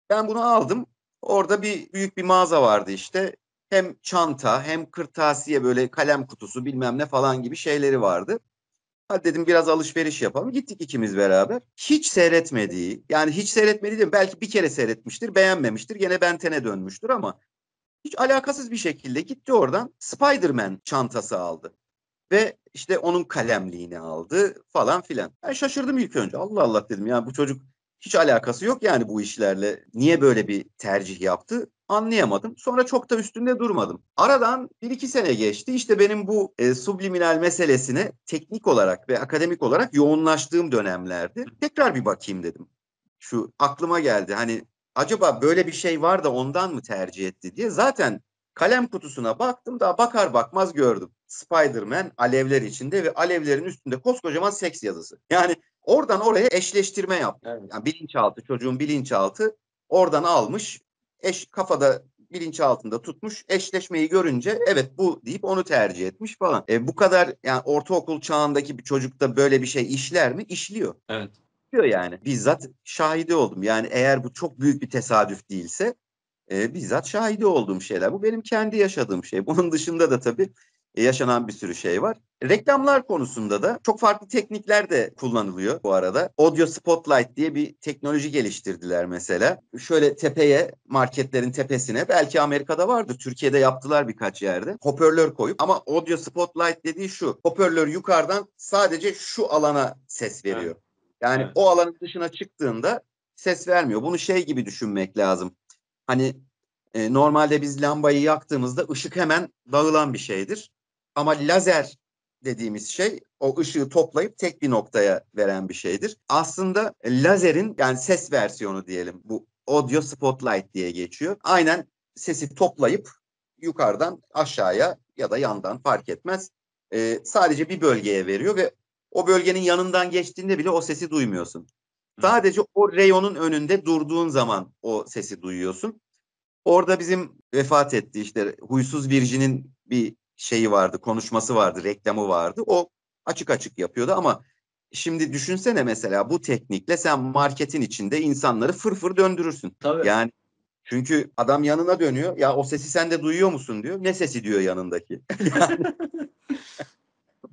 ben bunu aldım. Orada bir büyük bir mağaza vardı işte. Hem çanta hem kırtasiye, böyle kalem kutusu bilmem ne falan gibi şeyleri vardı. Hadi dedim biraz alışveriş yapalım. Gittik ikimiz beraber. Hiç seyretmediği, yani hiç seyretmediği değil, belki bir kere seyretmiştir, beğenmemiştir. Gene Ben 10'e dönmüştür ama hiç alakasız bir şekilde gitti oradan Spider-Man çantası aldı. Ve işte onun kalemliğini aldı falan filan. Ben şaşırdım ilk önce. Allah Allah dedim ya, bu çocuk hiç alakası yok yani bu işlerle. Niye böyle bir tercih yaptı? Anlayamadım. Sonra çok da üstünde durmadım. Aradan 1-2 sene geçti. İşte benim bu subliminal meselesine teknik olarak ve akademik olarak yoğunlaştığım dönemlerdi. Tekrar bir bakayım dedim. Şu aklıma geldi. Hani acaba böyle bir şey var da ondan mı tercih etti diye. Zaten kalem kutusuna baktım, daha bakar bakmaz gördüm. Spider-Man alevler içinde ve alevlerin üstünde koskocaman seks yazısı. Yani oradan oraya eşleştirme yaptım. Evet. Yani bilinçaltı, çocuğun bilinçaltı oradan almış, kafada bilinçaltında tutmuş, eşleşmeyi görünce evet bu deyip onu tercih etmiş falan. Bu kadar yani ortaokul çağındaki bir çocukta böyle bir şey işler mi? İşliyor. Evet. İşliyor yani. Bizzat şahidi oldum. Yani eğer bu çok büyük bir tesadüf değilse bizzat şahidi olduğum şeyler. Bu benim kendi yaşadığım şey. Bunun dışında da tabii yaşanan bir sürü şey var. Reklamlar konusunda da çok farklı teknikler de kullanılıyor bu arada. Audio Spotlight diye bir teknoloji geliştirdiler mesela. Şöyle tepeye, marketlerin tepesine, belki Amerika'da vardır, Türkiye'de yaptılar birkaç yerde. Hoparlör koyup, ama Audio Spotlight dediği şu: hoparlör yukarıdan sadece şu alana ses veriyor. Evet. Yani Evet. o alanın dışına çıktığında ses vermiyor. Bunu şey gibi düşünmek lazım. Hani normalde biz lambayı yaktığımızda ışık hemen dağılan bir şeydir. Ama lazer dediğimiz şey o ışığı toplayıp tek bir noktaya veren bir şeydir. Aslında lazerin yani ses versiyonu diyelim. Bu Audio Spotlight diye geçiyor. Aynen sesi toplayıp yukarıdan aşağıya ya da yandan fark etmez. Sadece bir bölgeye veriyor ve o bölgenin yanından geçtiğinde bile o sesi duymuyorsun. Sadece o reyonun önünde durduğun zaman o sesi duyuyorsun. Orada bizim vefat etti işte Huysuz Virjin'in bir şeyi vardı, konuşması vardı, reklamı vardı. O açık açık yapıyordu ama şimdi düşünsene mesela bu teknikle sen marketin içinde insanları fırfır döndürürsün. Tabii. Yani çünkü adam yanına dönüyor. Ya o sesi sen de duyuyor musun diyor. Ne sesi diyor yanındaki. Yani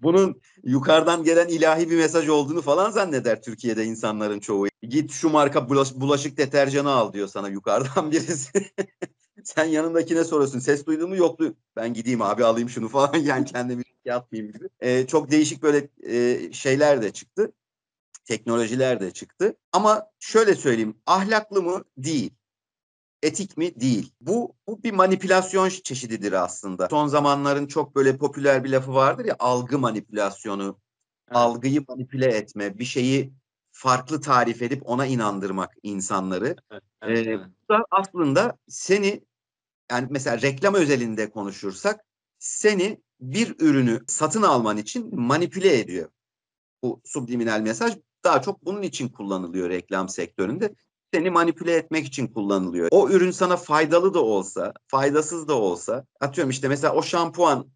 bunun yukarıdan gelen ilahi bir mesaj olduğunu falan zanneder Türkiye'de insanların çoğu. Git şu marka bulaşık deterjanı al diyor sana yukarıdan birisi. Sen yanındakine soruyorsun. Ses duydun mu? Yok. Ben gideyim abi alayım şunu falan. Yani kendimi riske atmayayım gibi. Çok değişik böyle şeyler de çıktı. Teknolojiler de çıktı. Ama şöyle söyleyeyim. Ahlaklı mı? Değil. Etik mi? Değil. Bu bir manipülasyon çeşididir aslında. Son zamanların çok böyle popüler bir lafı vardır ya, algı manipülasyonu. Evet. Algıyı manipüle etme, bir şeyi farklı tarif edip ona inandırmak insanları. Evet. Evet. Evet. Bu da aslında seni, yani mesela reklam özelinde konuşursak, seni bir ürünü satın alman için manipüle ediyor. Bu subliminal mesaj daha çok bunun için kullanılıyor reklam sektöründe. Seni manipüle etmek için kullanılıyor. O ürün sana faydalı da olsa, faydasız da olsa, atıyorum işte mesela o şampuan,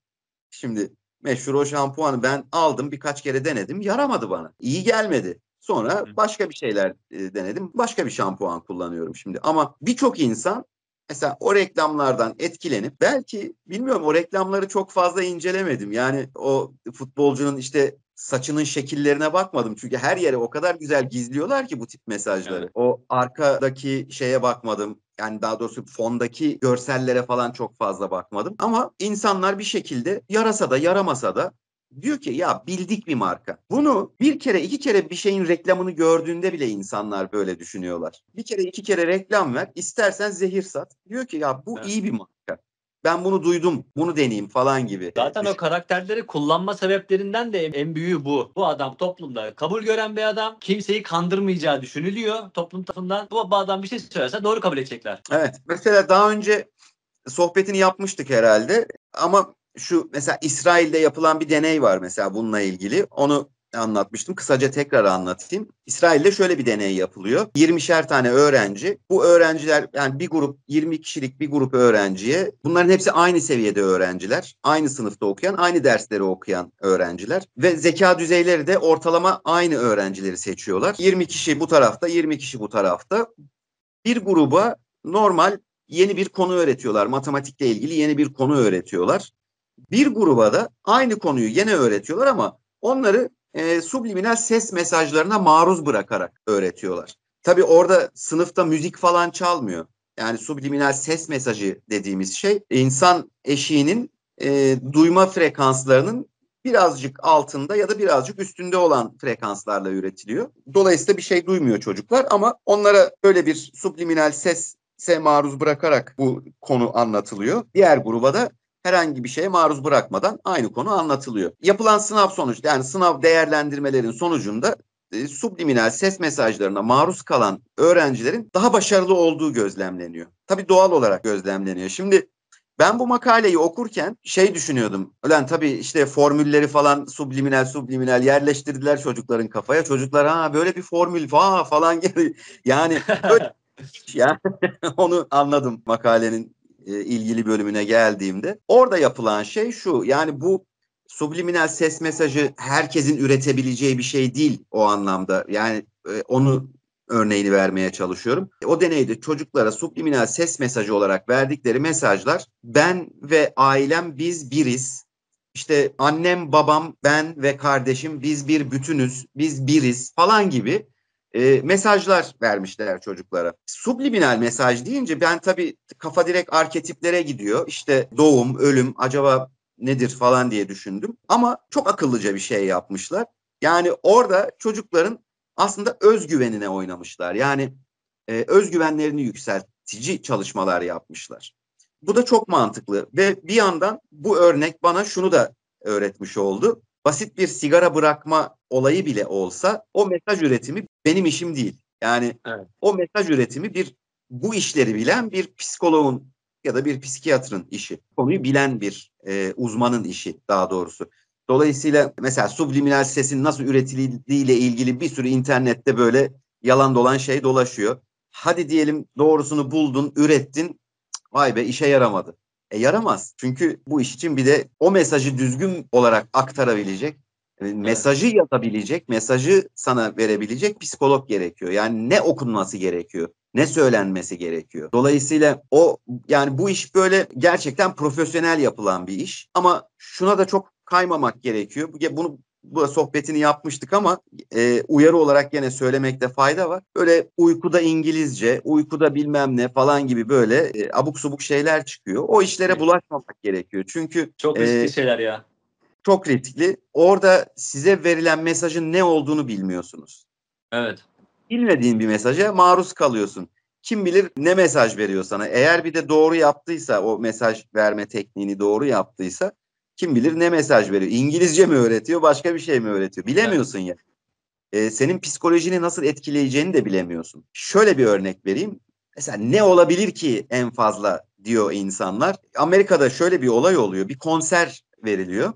şimdi meşhur o şampuanı ben aldım, birkaç kere denedim, yaramadı bana. İyi gelmedi. Sonra başka bir şeyler denedim. Başka bir şampuan kullanıyorum şimdi. Ama birçok insan mesela o reklamlardan etkilenip, belki bilmiyorum, o reklamları çok fazla incelemedim. Yani o futbolcunun işte saçının şekillerine bakmadım. Çünkü her yere o kadar güzel gizliyorlar ki bu tip mesajları. Evet. O arkadaki şeye bakmadım. Yani daha doğrusu fondaki görsellere falan çok fazla bakmadım. Ama insanlar bir şekilde yarasa da yaramasa da diyor ki ya bildik bir marka. Bunu bir kere iki kere bir şeyin reklamını gördüğünde bile insanlar böyle düşünüyorlar. Bir kere iki kere reklam ver, istersen zehir sat. Diyor ki ya bu Evet. iyi bir marka. Ben bunu duydum, bunu deneyeyim falan gibi Zaten o düşün. karakterleri kullanma sebeplerinden de en büyüğü bu. Bu adam toplumda kabul gören bir adam. Kimseyi kandırmayacağı düşünülüyor toplum tarafından. Bu adam bir şey söylerse doğru kabul edecekler. Evet. Mesela daha önce sohbetini yapmıştık herhalde. Ama şu mesela İsrail'de yapılan bir deney var mesela bununla ilgili. Onu anlatmıştım. Kısaca tekrar anlatayım. İsrail'de şöyle bir deney yapılıyor. 20'şer tane öğrenci. Bu öğrenciler, yani bir grup, 20 kişilik bir grup öğrenciye, bunların hepsi aynı seviyede öğrenciler. Aynı sınıfta okuyan, aynı dersleri okuyan öğrenciler. Ve zeka düzeyleri de ortalama aynı öğrencileri seçiyorlar. 20 kişi bu tarafta, 20 kişi bu tarafta. Bir gruba normal yeni bir konu öğretiyorlar. Matematikle ilgili yeni bir konu öğretiyorlar. Bir gruba da aynı konuyu yine öğretiyorlar ama onları subliminal ses mesajlarına maruz bırakarak öğretiyorlar. Tabii orada sınıfta müzik falan çalmıyor. Yani subliminal ses mesajı dediğimiz şey insan eşiğinin duyma frekanslarının birazcık altında ya da birazcık üstünde olan frekanslarla üretiliyor. Dolayısıyla bir şey duymuyor çocuklar ama onlara böyle bir subliminal sese maruz bırakarak bu konu anlatılıyor. Diğer gruba da herhangi bir şeye maruz bırakmadan aynı konu anlatılıyor. Yapılan sınav sonucu, yani sınav değerlendirmelerin sonucunda subliminal ses mesajlarına maruz kalan öğrencilerin daha başarılı olduğu gözlemleniyor. Tabii doğal olarak gözlemleniyor. Şimdi ben bu makaleyi okurken şey düşünüyordum. Ulan tabii işte formülleri falan subliminal yerleştirdiler çocukların kafaya. Çocuklar ha böyle bir formül falan gibi. Yani öyle yani onu anladım makalenin ilgili bölümüne geldiğimde. Orada yapılan şey şu. Yani bu subliminal ses mesajı herkesin üretebileceği bir şey değil o anlamda. Yani onu örneğini vermeye çalışıyorum. O deneyde çocuklara subliminal ses mesajı olarak verdikleri mesajlar ben ve ailem biz biriz. İşte annem, babam, ben ve kardeşim biz bir bütünüz, biz biriz falan gibi mesajlar vermişler çocuklara. Subliminal mesaj deyince ben tabii kafa direkt arketiplere gidiyor. İşte doğum, ölüm acaba nedir falan diye düşündüm. Ama çok akıllıca bir şey yapmışlar. Yani orada çocukların aslında özgüvenine oynamışlar. Yani özgüvenlerini yükseltici çalışmalar yapmışlar. Bu da çok mantıklı ve bir yandan bu örnek bana şunu da öğretmiş oldu. Basit bir sigara bırakma olayı bile olsa o mesaj üretimi benim işim değil. Yani Evet. o mesaj üretimi bu işleri bilen bir psikoloğun ya da bir psikiyatrın işi. Konuyu bilen bir uzmanın işi daha doğrusu. Dolayısıyla mesela subliminal sesin nasıl üretildiğiyle ilgili bir sürü internette böyle yalan dolan şey dolaşıyor. Hadi diyelim doğrusunu buldun, ürettin. Vay be işe yaramadı. Yaramaz. Çünkü bu iş için bir de o mesajı düzgün olarak aktarabilecek, Evet. mesajı yazabilecek, mesajı sana verebilecek psikolog gerekiyor. Yani ne okunması gerekiyor, ne söylenmesi gerekiyor. Dolayısıyla yani bu iş böyle gerçekten profesyonel yapılan bir iş. Ama şuna da çok kaymamak gerekiyor. Bu sohbetini yapmıştık ama uyarı olarak gene söylemekte fayda var. Böyle uykuda İngilizce, uykuda bilmem ne falan gibi böyle abuk subuk şeyler çıkıyor. O işlere bulaşmamak gerekiyor. Çünkü Çok riskli şeyler ya. çok riskli. Orada size verilen mesajın ne olduğunu bilmiyorsunuz. Evet. Bilmediğin bir mesaja maruz kalıyorsun. Kim bilir ne mesaj veriyor sana. Eğer bir de doğru yaptıysa, o mesaj verme tekniğini doğru yaptıysa kim bilir ne mesaj veriyor. İngilizce mi öğretiyor, başka bir şey mi öğretiyor? Evet. Bilemiyorsun ya. Senin psikolojini nasıl etkileyeceğini de bilemiyorsun. Şöyle bir örnek vereyim. Mesela ne olabilir ki en fazla diyor insanlar. Amerika'da şöyle bir olay oluyor. Bir konser veriliyor.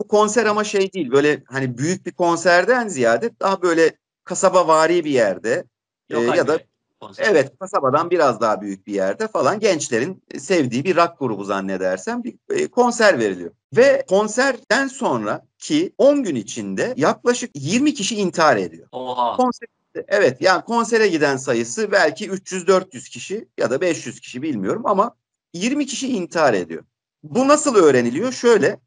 Bu konser ama şey değil, böyle hani büyük bir konserden ziyade daha böyle kasabavari bir yerde Lokal ya da bir konser. evet kasabadan biraz daha büyük bir yerde falan gençlerin sevdiği bir rock grubu zannedersem bir konser veriliyor. Ve konserden sonraki 10 gün içinde yaklaşık 20 kişi intihar ediyor. Oha. Konser, evet yani konsere giden sayısı belki 300-400 kişi ya da 500 kişi bilmiyorum ama 20 kişi intihar ediyor. Bu nasıl öğreniliyor? Şöyle,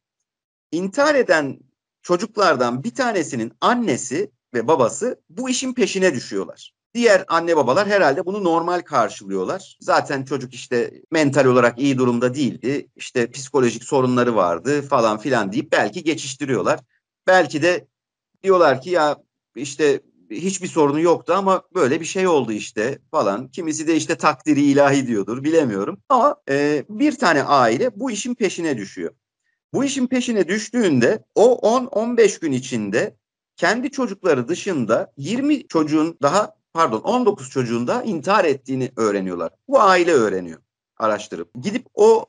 intihar eden çocuklardan bir tanesinin annesi ve babası bu işin peşine düşüyorlar. Diğer anne babalar herhalde bunu normal karşılıyorlar. Zaten çocuk işte mental olarak iyi durumda değildi. İşte psikolojik sorunları vardı falan filan deyip belki geçiştiriyorlar. Belki de diyorlar ki ya işte hiçbir sorunu yoktu ama böyle bir şey oldu işte falan. Kimisi de işte takdiri ilahi diyordur bilemiyorum. Ama bir tane aile bu işin peşine düşüyor. Bu işin peşine düştüğünde o 10-15 gün içinde kendi çocukları dışında 20 çocuğun daha pardon 19 çocuğun da intihar ettiğini öğreniyorlar. Bu aile öğreniyor araştırıp. Gidip o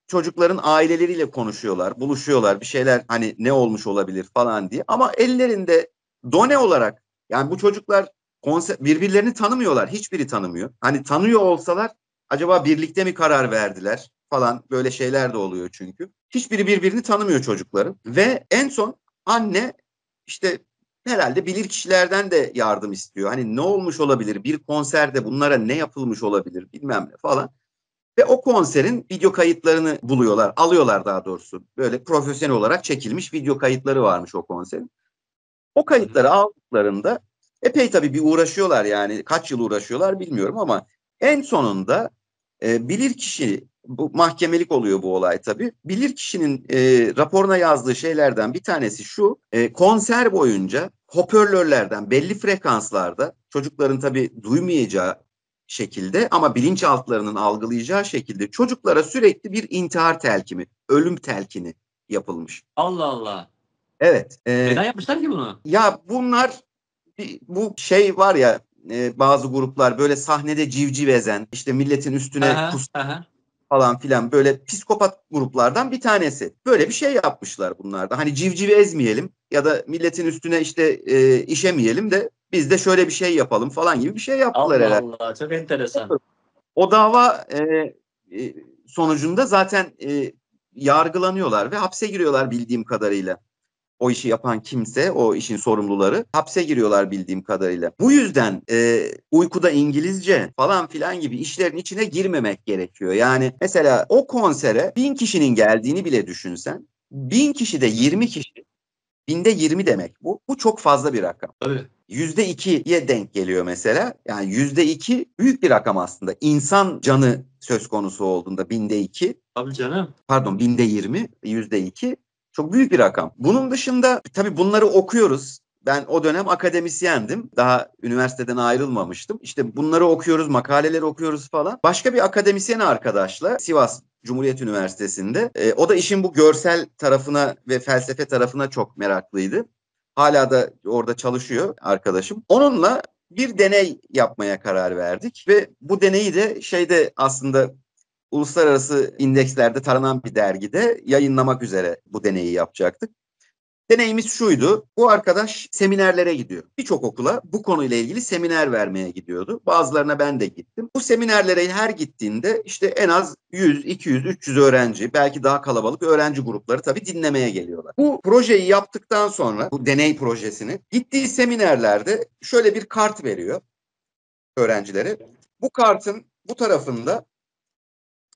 çocukların aileleriyle konuşuyorlar, buluşuyorlar. Bir şeyler hani ne olmuş olabilir falan diye. Ama ellerinde done olarak yani bu çocuklar birbirlerini tanımıyorlar. Hiçbiri tanımıyor. Hani tanıyor olsalar acaba birlikte mi karar verdiler falan böyle şeyler de oluyor çünkü. Hiçbiri birbirini tanımıyor çocukların. Ve en son anne işte herhalde bilir kişilerden de yardım istiyor. Hani ne olmuş olabilir? Bir konserde bunlara ne yapılmış olabilir bilmem ne falan. Ve o konserin video kayıtlarını buluyorlar, alıyorlar daha doğrusu. Böyle profesyonel olarak çekilmiş video kayıtları varmış o konserin. O Hı hı. kayıtları aldıklarında epey tabii bir uğraşıyorlar yani. Kaç yıl uğraşıyorlar bilmiyorum ama en sonunda bilirkişi Bu mahkemelik oluyor bu olay tabii. Bilirkişinin raporuna yazdığı şeylerden bir tanesi şu. Konser boyunca hoparlörlerden belli frekanslarda çocukların tabii duymayacağı şekilde ama bilinçaltlarının algılayacağı şekilde çocuklara sürekli bir intihar telkini, ölüm telkini yapılmış. Allah Allah. Evet. Neden yapmışlar ki bunu? Ya bunlar bu şey var ya, bazı gruplar böyle sahnede civciv ezen, işte milletin üstüne Aha, kus aha. falan filan, böyle psikopat gruplardan bir tanesi. Böyle bir şey yapmışlar bunlar da. Hani civcivi ezmeyelim ya da milletin üstüne işte işemeyelim de biz de şöyle bir şey yapalım falan gibi bir şey yaptılar Allah herhalde. Allah. Çok enteresan. O dava sonucunda zaten yargılanıyorlar ve hapse giriyorlar bildiğim kadarıyla. O işi yapan kimse, o işin sorumluları hapse giriyorlar bildiğim kadarıyla. Bu yüzden uykuda İngilizce falan filan gibi işlerin içine girmemek gerekiyor. Yani mesela o konsere 1000 kişinin geldiğini bile düşünsen, 1000 kişide 20 kişi, binde 20 demek bu. Bu çok fazla bir rakam. Tabii. %2'ye denk geliyor mesela. Yani %2 büyük bir rakam aslında. İnsan canı söz konusu olduğunda binde 2, Tabii canım. pardon binde 20, %2 çok büyük bir rakam. Bunun dışında tabii bunları okuyoruz. Ben o dönem akademisyendim. Daha üniversiteden ayrılmamıştım. İşte bunları okuyoruz, makaleleri okuyoruz falan. Başka bir akademisyen arkadaşla Sivas Cumhuriyet Üniversitesi'nde. O da işin bu görsel tarafına ve felsefe tarafına çok meraklıydı. Hala da orada çalışıyor arkadaşım. Onunla bir deney yapmaya karar verdik ve bu deneyi de şeyde aslında uluslararası indekslerde taranan bir dergide yayınlamak üzere bu deneyi yapacaktık. Deneyimiz şuydu. Bu arkadaş seminerlere gidiyor. Birçok okula bu konuyla ilgili seminer vermeye gidiyordu. Bazılarına ben de gittim. Bu seminerlere her gittiğinde işte en az 100, 200, 300 öğrenci, belki daha kalabalık öğrenci grupları tabii dinlemeye geliyorlar. Bu projeyi yaptıktan sonra, bu deney projesini, gittiği seminerlerde şöyle bir kart veriyor öğrencilere. Bu kartın bu tarafında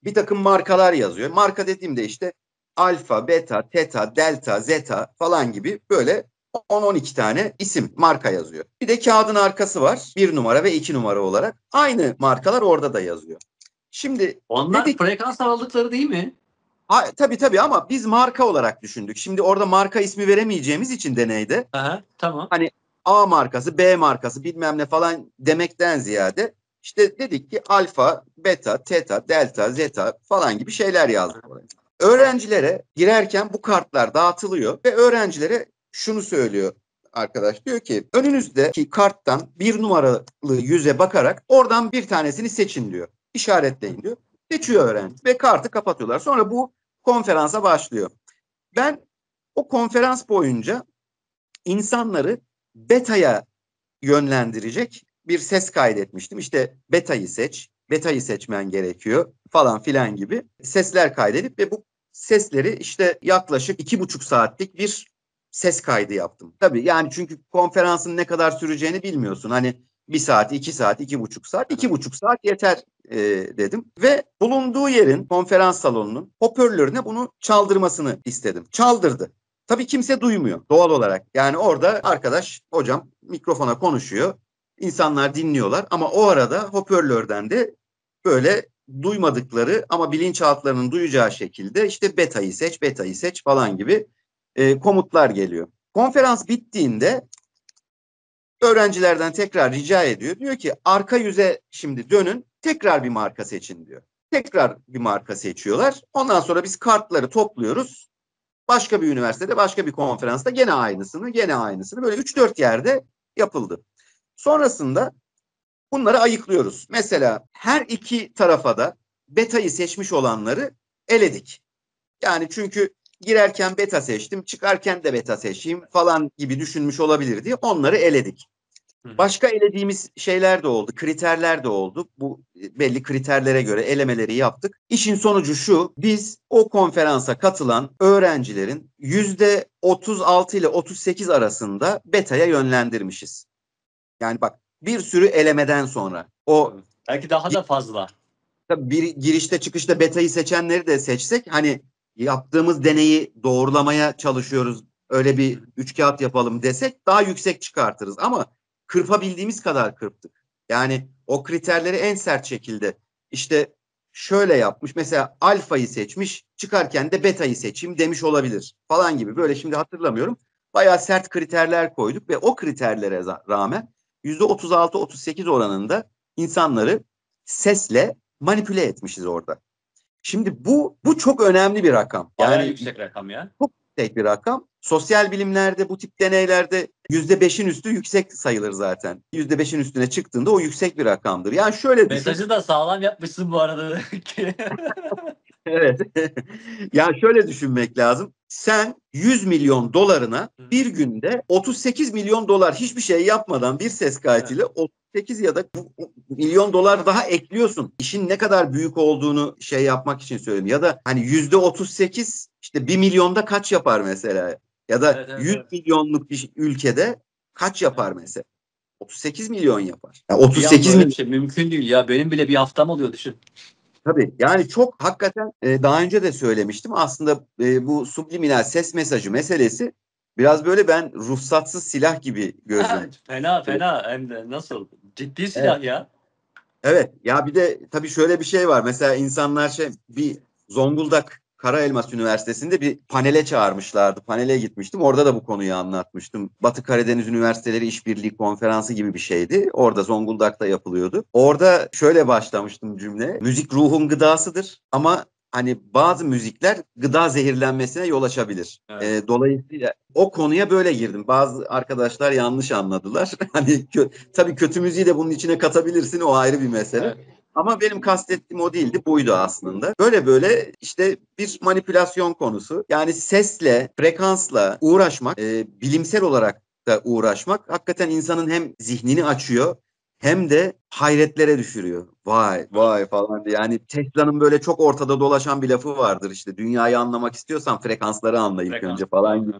bir takım markalar yazıyor. Marka dediğimde işte alfa, beta, teta, delta, zeta falan gibi böyle 10-12 tane isim, marka yazıyor. Bir de kağıdın arkası var. 1 numara ve 2 numara olarak. Aynı markalar orada da yazıyor. Şimdi Onlar dedik, frekans aralıkları değil mi? tabii ama biz marka olarak düşündük. Şimdi orada marka ismi veremeyeceğimiz için deneyde Aha, tamam. hani A markası, B markası bilmem ne falan demekten ziyade işte dedik ki alfa, beta, teta, delta, zeta falan gibi şeyler yazdık oraya. Öğrencilere girerken bu kartlar dağıtılıyor ve öğrencilere şunu söylüyor arkadaş. Diyor ki önünüzdeki karttan 1 numaralı yüze bakarak oradan bir tanesini seçin diyor. İşaretleyin diyor. Seçiyor öğrenci ve kartı kapatıyorlar. Sonra bu konferansa başlıyor. Ben o konferans boyunca insanları beta'ya yönlendirecek bir ses kaydetmiştim. İşte beta'yı seç, beta'yı seçmen gerekiyor falan filan gibi sesler kaydedip ve bu sesleri işte yaklaşık 2,5 saatlik bir ses kaydı yaptım. Tabii yani çünkü konferansın ne kadar süreceğini bilmiyorsun. Hani 1 saat, 2 saat, 2,5 saat, 2,5 saat yeter dedim. Ve bulunduğu yerin, konferans salonunun hoparlörüne bunu çaldırmasını istedim. Çaldırdı. Tabii kimse duymuyor doğal olarak. Yani orada arkadaş, hocam mikrofona konuşuyor. İnsanlar dinliyorlar ama o arada hoparlörden de böyle duymadıkları ama bilinçaltlarının duyacağı şekilde işte beta'yı seç, beta'yı seç falan gibi komutlar geliyor. Konferans bittiğinde öğrencilerden tekrar rica ediyor. Diyor ki arka yüze şimdi dönün, tekrar bir marka seçin diyor. Tekrar bir marka seçiyorlar. Ondan sonra biz kartları topluyoruz. Başka bir üniversitede, başka bir konferansta gene aynısını böyle 3-4 yerde yapıldı. Sonrasında bunları ayıklıyoruz. Mesela her iki tarafa da beta'yı seçmiş olanları eledik. Yani çünkü girerken beta seçtim, çıkarken de beta seçeyim falan gibi düşünmüş olabilir diye onları eledik. Başka elediğimiz şeyler de oldu, kriterler de oldu. Bu belli kriterlere göre elemeleri yaptık. İşin sonucu şu, biz o konferansa katılan öğrencilerin %36 ile 38 arasında beta'ya yönlendirmişiz. Yani bak, bir sürü elemeden sonra o Belki daha da fazla. tabii bir girişte çıkışta beta'yı seçenleri de seçsek, hani yaptığımız deneyi doğrulamaya çalışıyoruz, öyle bir üç kağıt yapalım desek daha yüksek çıkartırız ama kırpabildiğimiz kadar kırptık. Yani o kriterleri en sert şekilde işte şöyle yapmış. Mesela alfayı seçmiş, çıkarken de betayı seçeyim demiş olabilir falan gibi. Böyle şimdi hatırlamıyorum. Bayağı sert kriterler koyduk ve o kriterlere rağmen %36-38 oranında insanları sesle manipüle etmişiz orada. Şimdi bu çok önemli bir rakam. Bayağı Yani yüksek rakam ya. çok yüksek bir rakam. Sosyal bilimlerde bu tip deneylerde %5'in üstü yüksek sayılır zaten. %5'in üstüne çıktığında o yüksek bir rakamdır. Yani şöyle düşün. Mesajı da sağlam yapmışsın bu arada. Evet. Ya şöyle düşünmek lazım. Sen 100 milyon dolarına bir günde 38 milyon dolar hiçbir şey yapmadan bir ses kaydıyla 38 ya da milyon dolar daha ekliyorsun. İşin ne kadar büyük olduğunu şey yapmak için söyleyeyim. Ya da hani %38 işte 1 milyonda kaç yapar mesela? Ya da Evet, evet, 100 evet. milyonluk bir ülkede kaç yapar Evet. mesela? 38 milyon yapar. Yani Bir anda 38 öyle bir milyon. şey mümkün değil ya. Benim bile bir haftam oluyor düşün. Tabii yani çok hakikaten daha önce de söylemiştim. Aslında bu subliminal ses mesajı meselesi biraz böyle ben ruhsatsız silah gibi gözüm. Fena fena hem de nasıl? Ciddi Evet. silah ya. Evet ya bir de tabii şöyle bir şey var. Mesela insanlar bir Zonguldak Karaelmas Üniversitesi'nde bir panele çağırmışlardı. Panele gitmiştim. Orada da bu konuyu anlatmıştım. Batı Karadeniz Üniversiteleri İşbirliği Konferansı gibi bir şeydi. Orada Zonguldak'ta yapılıyordu. Orada şöyle başlamıştım cümle. Müzik ruhun gıdasıdır ama hani bazı müzikler gıda zehirlenmesine yol açabilir. Evet. Dolayısıyla o konuya böyle girdim. Bazı arkadaşlar yanlış anladılar. Hani tabii kötü müziği de bunun içine katabilirsin, o ayrı bir mesele. Evet. Ama benim kastettiğim o değildi, buydu aslında. Böyle işte bir manipülasyon konusu. Yani sesle, frekansla uğraşmak, bilimsel olarak da uğraşmak hakikaten insanın hem zihnini açıyor hem de hayretlere düşürüyor. Vay vay falan diye. Yani Tesla'nın böyle çok ortada dolaşan bir lafı vardır işte. Dünyayı anlamak istiyorsan frekansları anla ilk önce Frekans. falan gibi.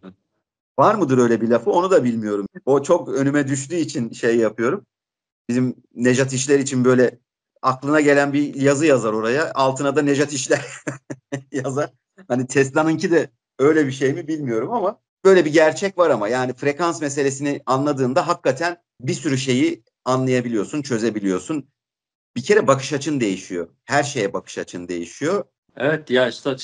Var mıdır öyle bir lafı? Onu da bilmiyorum. O çok önüme düştüğü için şey yapıyorum. Bizim Nejat İşler için böyle aklına gelen bir yazı yazar oraya. Altına da Nejat İşler yazar. Hani Tesla'nınki de öyle bir şey mi bilmiyorum ama böyle bir gerçek var ama yani frekans meselesini anladığında hakikaten bir sürü şeyi anlayabiliyorsun, çözebiliyorsun. Bir kere bakış açın değişiyor. Her şeye bakış açın değişiyor. Evet ya işte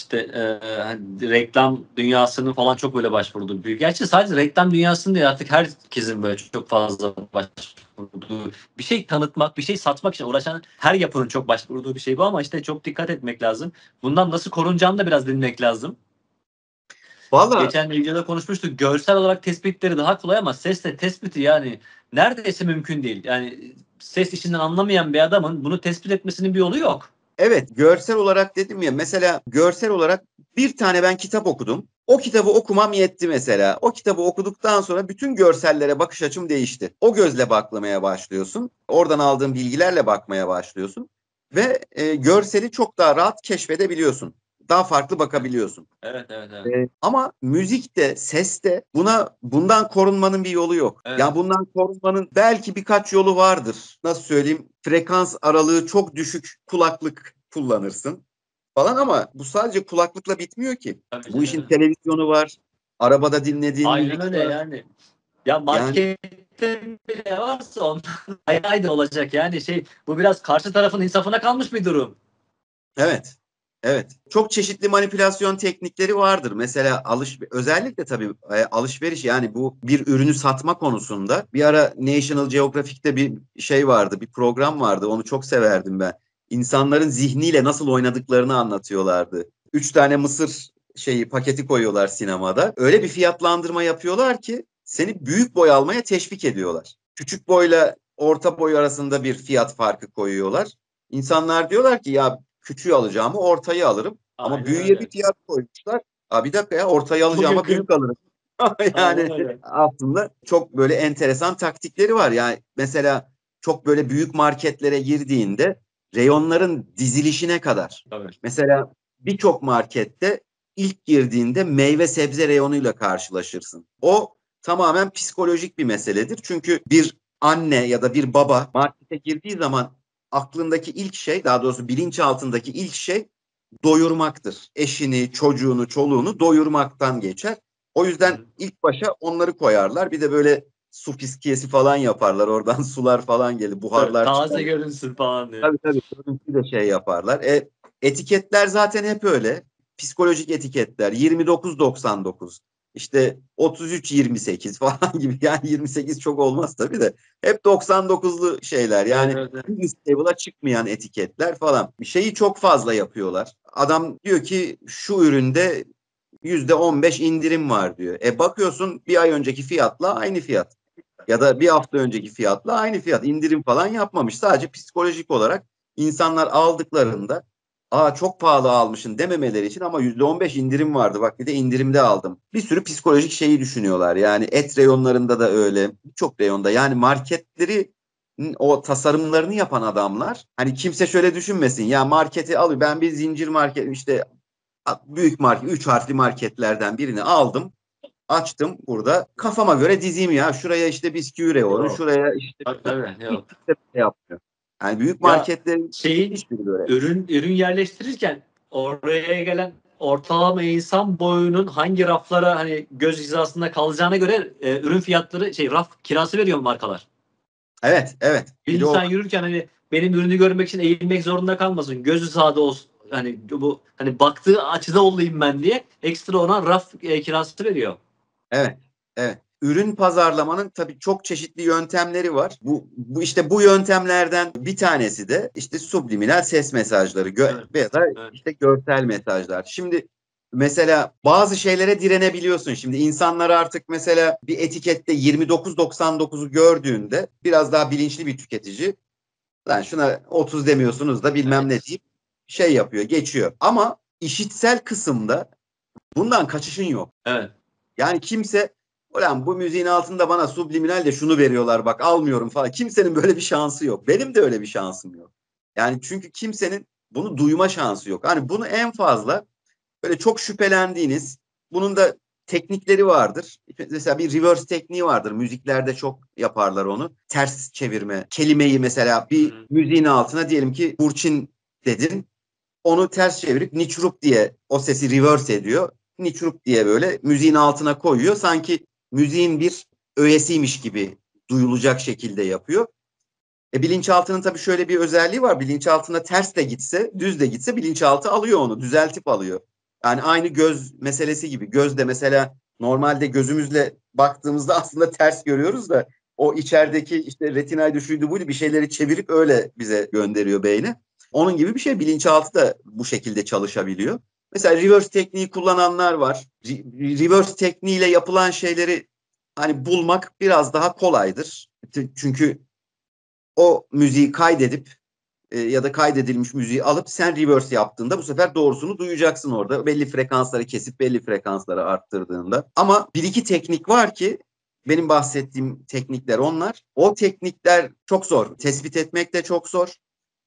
hani reklam dünyasının falan çok böyle başvurduğu büyük. Gerçi sadece reklam dünyasının değil artık herkesin böyle çok fazla başvurduğu bir şey tanıtmak, bir şey satmak için uğraşan her yapının çok başvurduğu bir şey bu ama işte çok dikkat etmek lazım. Bundan nasıl korunacağını da biraz bilmek lazım. Valla Geçen videoda konuşmuştuk. Görsel olarak tespitleri daha kolay ama sesle tespiti yani neredeyse mümkün değil. Yani ses işinden anlamayan bir adamın bunu tespit etmesinin bir yolu yok. evet, görsel olarak dedim ya, mesela görsel olarak bir tane ben kitap okudum. O kitabı okumam yetti mesela. O kitabı okuduktan sonra bütün görsellere bakış açım değişti. O gözle bakmaya başlıyorsun. Oradan aldığın bilgilerle bakmaya başlıyorsun. Ve görseli çok daha rahat keşfedebiliyorsun. Daha farklı bakabiliyorsun. Evet, evet, evet. Ama müzikte, seste bundan korunmanın bir yolu yok. Evet. Yani bundan korunmanın belki birkaç yolu vardır. Nasıl söyleyeyim? Frekans aralığı çok düşük kulaklık kullanırsın falan ama bu sadece kulaklıkla bitmiyor ki. Tabii Bu işin canım. televizyonu var. Arabada dinlediğin Aynen müzik öyle var. yani. Ya Yani markette bile varsa ondan aynen olacak. Yani bu biraz karşı tarafın insafına kalmış bir durum. evet. Evet. Çok çeşitli manipülasyon teknikleri vardır. Mesela özellikle tabii alışveriş, yani bu bir ürünü satma konusunda bir ara National Geographic'te bir şey vardı, bir program vardı. Onu çok severdim ben. İnsanların zihniyle nasıl oynadıklarını anlatıyorlardı. 3 tane mısır paketi koyuyorlar sinemada. Öyle bir fiyatlandırma yapıyorlar ki seni büyük boy almaya teşvik ediyorlar. Küçük boyla orta boy arasında bir fiyat farkı koyuyorlar. İnsanlar diyorlar ki ya küçüğü alacağımı ortayı alırım. Ama Aynen büyüğe bir öyle. fiyat koymuşlar. Bir dakika ya, ortayı Çok alacağıma yakın. büyük alırım. Aynen Yani öyle. aslında çok böyle enteresan taktikleri var. Yani mesela çok böyle büyük marketlere girdiğinde reyonların dizilişine kadar. Tabii. Mesela birçok markette ilk girdiğinde meyve sebze reyonuyla karşılaşırsın. O tamamen psikolojik bir meseledir. Çünkü bir anne ya da bir baba markete girdiği zaman aklındaki ilk şey, daha doğrusu bilinçaltındaki ilk şey doyurmaktır. Eşini, çocuğunu, çoluğunu doyurmaktan geçer. O Hı yüzden hı. ilk başa onları koyarlar. Bir de böyle su fiskiyesi falan yaparlar. Oradan sular falan gelir, buharlar çıkar. Taze görünsün falan diye. Tabii tabii. Görüntü de yaparlar. Etiketler zaten hep öyle. Psikolojik etiketler 29.99 işte 33.28 falan gibi, yani 28 çok olmaz tabii de hep 99'lu şeyler, yani Evet, evet. table'a çıkmayan etiketler falan. Bir şeyi çok fazla yapıyorlar. Adam diyor ki şu üründe %15 indirim var diyor. Bakıyorsun bir ay önceki fiyatla aynı fiyat. Ya da bir hafta önceki fiyatla aynı fiyat. İndirim falan yapmamış. Sadece psikolojik olarak insanlar aldıklarında çok pahalı almışsın dememeleri için, ama %15 indirim vardı, bak bir de indirimde aldım. Bir sürü psikolojik şeyi düşünüyorlar. Yani et reyonlarında da öyle. Birçok reyonda, yani marketleri o tasarımlarını yapan adamlar, hani kimse şöyle düşünmesin ya, marketi alıyor, ben bir zincir market işte büyük market 3 harfli marketlerden birini aldım. Açtım burada. Kafama göre dizeyim ya. Şuraya işte bisküvi reyonu, Yok. şuraya işte Tabii, hiç yok. kimse böyle yapmıyor. Yani büyük Ya marketlerin şeyin hiçbiri böyle. ürün yerleştirirken oraya gelen ortalama insan boyunun hangi raflara hani göz hizasında kalacağına göre ürün fiyatları raf kirası veriyor markalar. Evet, evet. Bir Bir de o. insan yürürken hani benim ürünü görmek için eğilmek zorunda kalmasın. Gözü sağda olsun. Hani bu hani baktığı açıda olayım ben diye ekstra ona raf kirası veriyor. Evet, evet. Ürün pazarlamanın tabii çok çeşitli yöntemleri var. Bu işte bu yöntemlerden bir tanesi de işte subliminal ses mesajları Evet. veya da Evet. işte görsel mesajlar. Şimdi mesela bazı şeylere direnebiliyorsun. Şimdi insanlar artık mesela bir etikette 29.99'u gördüğünde biraz daha bilinçli bir tüketici, lan şuna 30 demiyorsunuz da bilmem ne Evet. deyip şey yapıyor, geçiyor. Ama işitsel kısımda bundan kaçışın yok. Evet. Yani kimse, ulan bu müziğin altında bana subliminal de şunu veriyorlar bak almıyorum falan. Kimsenin böyle bir şansı yok. Benim de öyle bir şansım yok. Yani çünkü kimsenin bunu duyma şansı yok. Hani bunu en fazla böyle çok şüphelendiğiniz, bunun da teknikleri vardır. Mesela bir reverse tekniği vardır. Müziklerde çok yaparlar onu. Ters çevirme. Kelimeyi mesela Hı bir hı. müziğin altına diyelim ki Burçin dedin. Onu ters çevirip Niçrup diye o sesi reverse ediyor. Niçrup diye böyle müziğin altına koyuyor. Sanki müziğin bir öğesiymiş gibi duyulacak şekilde yapıyor. Bilinçaltının tabii şöyle bir özelliği var. Bilinçaltına ters de gitse, düz de gitse bilinçaltı alıyor onu, düzeltip alıyor. Yani aynı göz meselesi gibi. Göz de mesela normalde gözümüzle baktığımızda aslında ters görüyoruz da o içerideki işte retinaydı şuydu buydu bir şeyleri çevirip öyle bize gönderiyor beyne. Onun gibi bir şey, bilinçaltı da bu şekilde çalışabiliyor. Mesela reverse tekniği kullananlar var. Reverse tekniğiyle yapılan şeyleri hani bulmak biraz daha kolaydır. Çünkü o müziği kaydedip ya da kaydedilmiş müziği alıp sen reverse yaptığında bu sefer doğrusunu duyacaksın orada. Belli frekansları kesip belli frekansları arttırdığında. Ama bir iki teknik var ki benim bahsettiğim teknikler onlar. O teknikler çok zor. Tespit etmek de çok zor.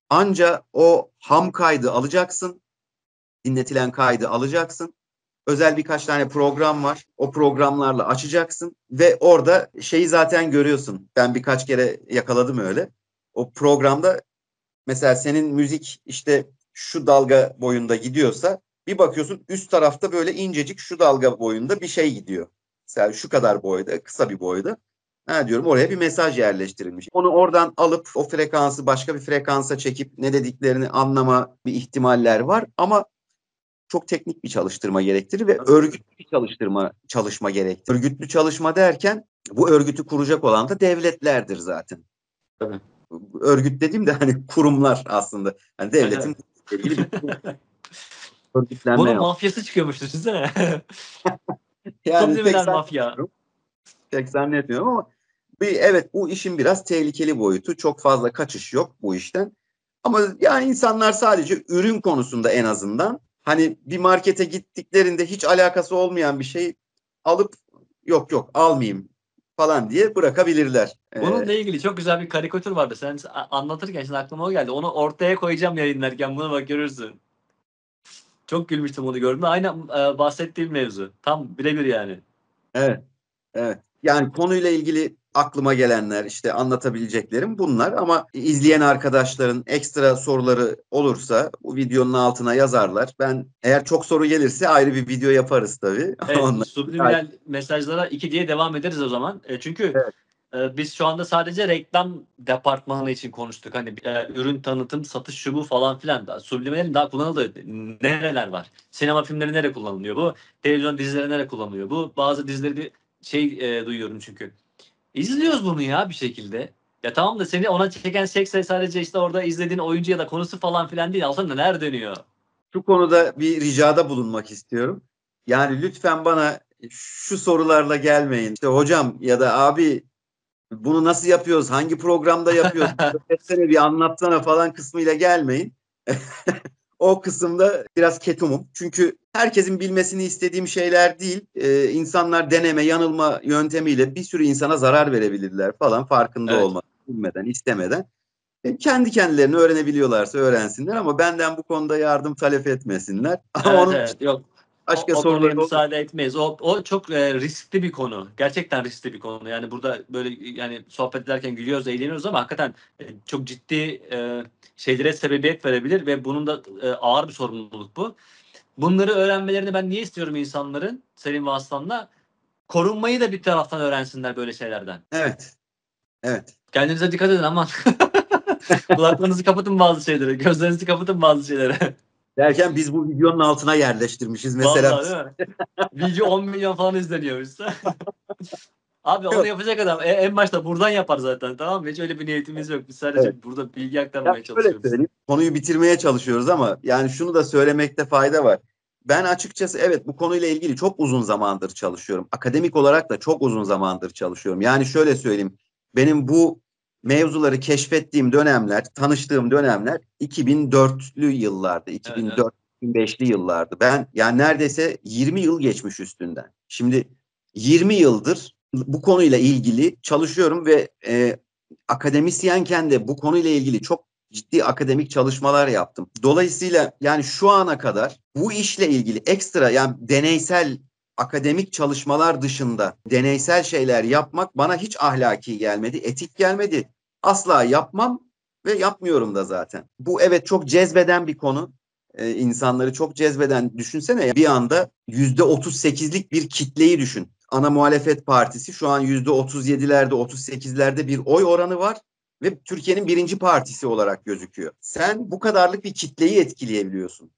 Anca o ham kaydı alacaksın. Dinletilen kaydı alacaksın. Özel birkaç tane program var. O programlarla açacaksın ve orada şeyi zaten görüyorsun. Ben birkaç kere yakaladım öyle. O programda mesela senin müzik işte şu dalga boyunda gidiyorsa bir bakıyorsun üst tarafta böyle incecik şu dalga boyunda bir şey gidiyor. Mesela şu kadar boyda, kısa bir boyda. Ha diyorum, oraya bir mesaj yerleştirilmiş. Onu oradan alıp o frekansı başka bir frekansa çekip ne dediklerini anlama bir ihtimaller var ama çok teknik bir çalıştırma gerektirir ve örgütlü bir çalışma gerektirir. Örgütlü çalışma derken bu örgütü kuracak olan da devletlerdir zaten. Tabii. Örgüt dediğim de hani kurumlar aslında. Hani Evet, devletin evet. ilgili bir örgütlenme Bunun yap. mafyası çıkıyormuş düşünsene. Yani pek Subliminal mafya. zannetmiyorum. Pek zannetmiyorum ama evet, bu işin biraz tehlikeli boyutu. Çok fazla kaçış yok bu işten. Ama yani insanlar sadece ürün konusunda en azından hani bir markete gittiklerinde hiç alakası olmayan bir şey alıp yok yok almayayım falan diye bırakabilirler. Bununla ilgili çok güzel bir karikatür vardı. Sen anlatırken şimdi aklıma o geldi. Onu ortaya koyacağım yayınlarken. Buna bak görürsün. Çok gülmüştüm onu gördüğümde. Aynen bahsettiğim mevzu. Tam birebir yani. Evet. Evet. Yani konuyla ilgili aklıma gelenler, işte anlatabileceklerim bunlar, ama izleyen arkadaşların ekstra soruları olursa bu videonun altına yazarlar. Ben eğer çok soru gelirse ayrı bir video yaparız tabii. Evet, Onlar. subliminal mesajlara 2 diye devam ederiz o zaman. Çünkü Evet. Biz şu anda sadece reklam departmanı için konuştuk. Hani ürün tanıtım, satış şu bu falan filan. Daha subliminalin daha kullanıldığı nereler var? Sinema filmleri nerede kullanılıyor bu? Televizyon dizileri nerede kullanılıyor bu? Bazı dizileri bir duyuyorum çünkü. İzliyoruz bunu ya bir şekilde. Ya tamam da seni ona çeken şey sadece işte orada izlediğin oyuncu ya da konusu falan filan değil. Aslında neler dönüyor? Şu konuda bir ricada bulunmak istiyorum. Yani lütfen bana şu sorularla gelmeyin. İşte hocam ya da abi bunu nasıl yapıyoruz? Hangi programda yapıyoruz? Öğretsene, bir anlatsana falan kısmıyla gelmeyin. O kısımda biraz ketumum. Çünkü herkesin bilmesini istediğim şeyler değil. İnsanlar deneme, yanılma yöntemiyle bir sürü insana zarar verebilirler falan farkında Evet. olmadan, bilmeden, istemeden. Kendi kendilerini öğrenebiliyorlarsa öğrensinler ama benden bu konuda yardım talep etmesinler. Ama Evet, onun evet. Yok. başka O konuya soruları olur. müsaade etmeyiz. O çok riskli bir konu. Gerçekten riskli bir konu. Yani burada böyle yani sohbet ederken gülüyoruz, eğleniyoruz ama hakikaten çok ciddi şeylere sebebiyet verebilir ve bunun da ağır bir sorumluluk bu. Bunları öğrenmelerini ben niye istiyorum insanların? Senin vasıtanla korunmayı da bir taraftan öğrensinler böyle şeylerden. Evet, evet. Kendinize dikkat edin aman. Kulaklarınızı kapatın bazı şeylere. Gözlerinizi kapatın bazı şeylere. Derken biz bu videonun altına yerleştirmişiz mesela. Vallahi değil mi? Video 10 milyon falan izleniyormuş. Abi onu Yok, yapacak adam en başta buradan yapar zaten, tamam mı? Hiç öyle bir niyetimiz yok. Biz evet. sadece burada bilgi Ya aktarmaya şöyle çalışıyoruz. söyleyeyim. Konuyu bitirmeye çalışıyoruz ama yani şunu da söylemekte fayda var. Ben açıkçası evet bu konuyla ilgili çok uzun zamandır çalışıyorum. Akademik olarak da çok uzun zamandır çalışıyorum. Yani şöyle söyleyeyim. Benim bu mevzuları keşfettiğim dönemler, tanıştığım dönemler 2004'lü yıllardı. Evet, evet. 2004-2005'li yıllardı. Ben yani neredeyse 20 yıl geçmiş üstünden. Şimdi 20 yıldır bu konuyla ilgili çalışıyorum ve akademisyenken de bu konuyla ilgili çok ciddi akademik çalışmalar yaptım. Dolayısıyla yani şu ana kadar bu işle ilgili ekstra yani deneysel akademik çalışmalar dışında deneysel şeyler yapmak bana hiç ahlaki gelmedi, etik gelmedi. Asla yapmam ve yapmıyorum da zaten. Bu evet çok cezbeden bir konu. İnsanları çok cezbeden, düşünsene bir anda %38'lik bir kitleyi düşün. Ana muhalefet partisi şu an %37'lerde, 38'lerde bir oy oranı var ve Türkiye'nin birinci partisi olarak gözüküyor. Sen bu kadarlık bir kitleyi etkileyebiliyorsun.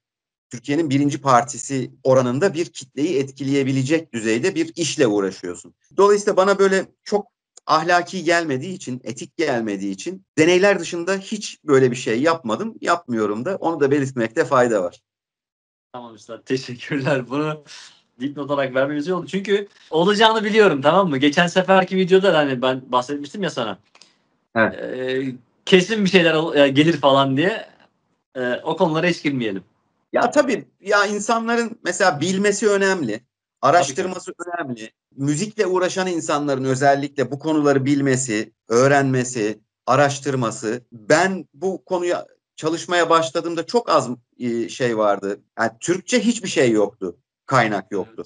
Türkiye'nin birinci partisi oranında bir kitleyi etkileyebilecek düzeyde bir işle uğraşıyorsun. Dolayısıyla bana böyle çok ahlaki gelmediği için, etik gelmediği için deneyler dışında hiç böyle bir şey yapmadım, yapmıyorum da. Onu da belirtmekte fayda var. Tamam üstad, teşekkürler. Bunu dipnot olarak vermemiz iyi oldu. Çünkü olacağını biliyorum, tamam mı? Geçen seferki videoda da hani ben bahsetmiştim ya sana. Evet. Kesin bir şeyler gelir falan diye. O konulara hiç girmeyelim. Ya tabii ya insanların mesela bilmesi önemli, Tabii ki. araştırması önemli. Müzikle uğraşan insanların özellikle bu konuları bilmesi, öğrenmesi, araştırması. Ben bu konuya çalışmaya başladığımda çok az şey vardı. Yani Türkçe hiçbir şey yoktu, kaynak yoktu.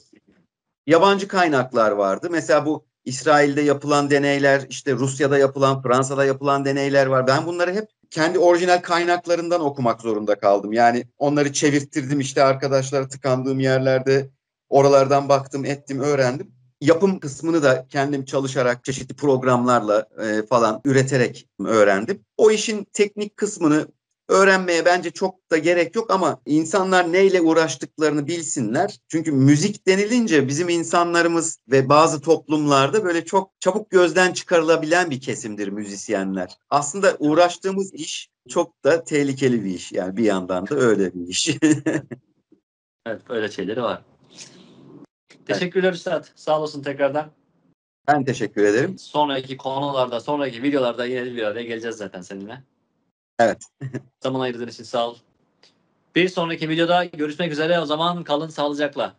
Yabancı kaynaklar vardı. Mesela bu İsrail'de yapılan deneyler, işte Rusya'da yapılan, Fransa'da yapılan deneyler var. Ben bunları hep kendi orijinal kaynaklarından okumak zorunda kaldım. Yani onları çevirttirdim işte arkadaşlara tıkandığım yerlerde oralardan baktım, ettim, öğrendim. Yapım kısmını da kendim çalışarak çeşitli programlarla falan üreterek öğrendim. O işin teknik kısmını öğrenmeye bence çok da gerek yok ama insanlar neyle uğraştıklarını bilsinler. Çünkü müzik denilince bizim insanlarımız ve bazı toplumlarda böyle çok çabuk gözden çıkarılabilen bir kesimdir müzisyenler. Aslında uğraştığımız iş çok da tehlikeli bir iş. Yani bir yandan da öyle bir iş. Evet, öyle şeyleri var. Evet, Teşekkürler üstad. Sağ olasın tekrardan. ben teşekkür ederim. Sonraki konularda, sonraki videolarda yine bir araya geleceğiz zaten seninle. Evet. Zaman ayırdığın için sağ ol. Bir sonraki videoda görüşmek üzere. O zaman kalın sağlıcakla.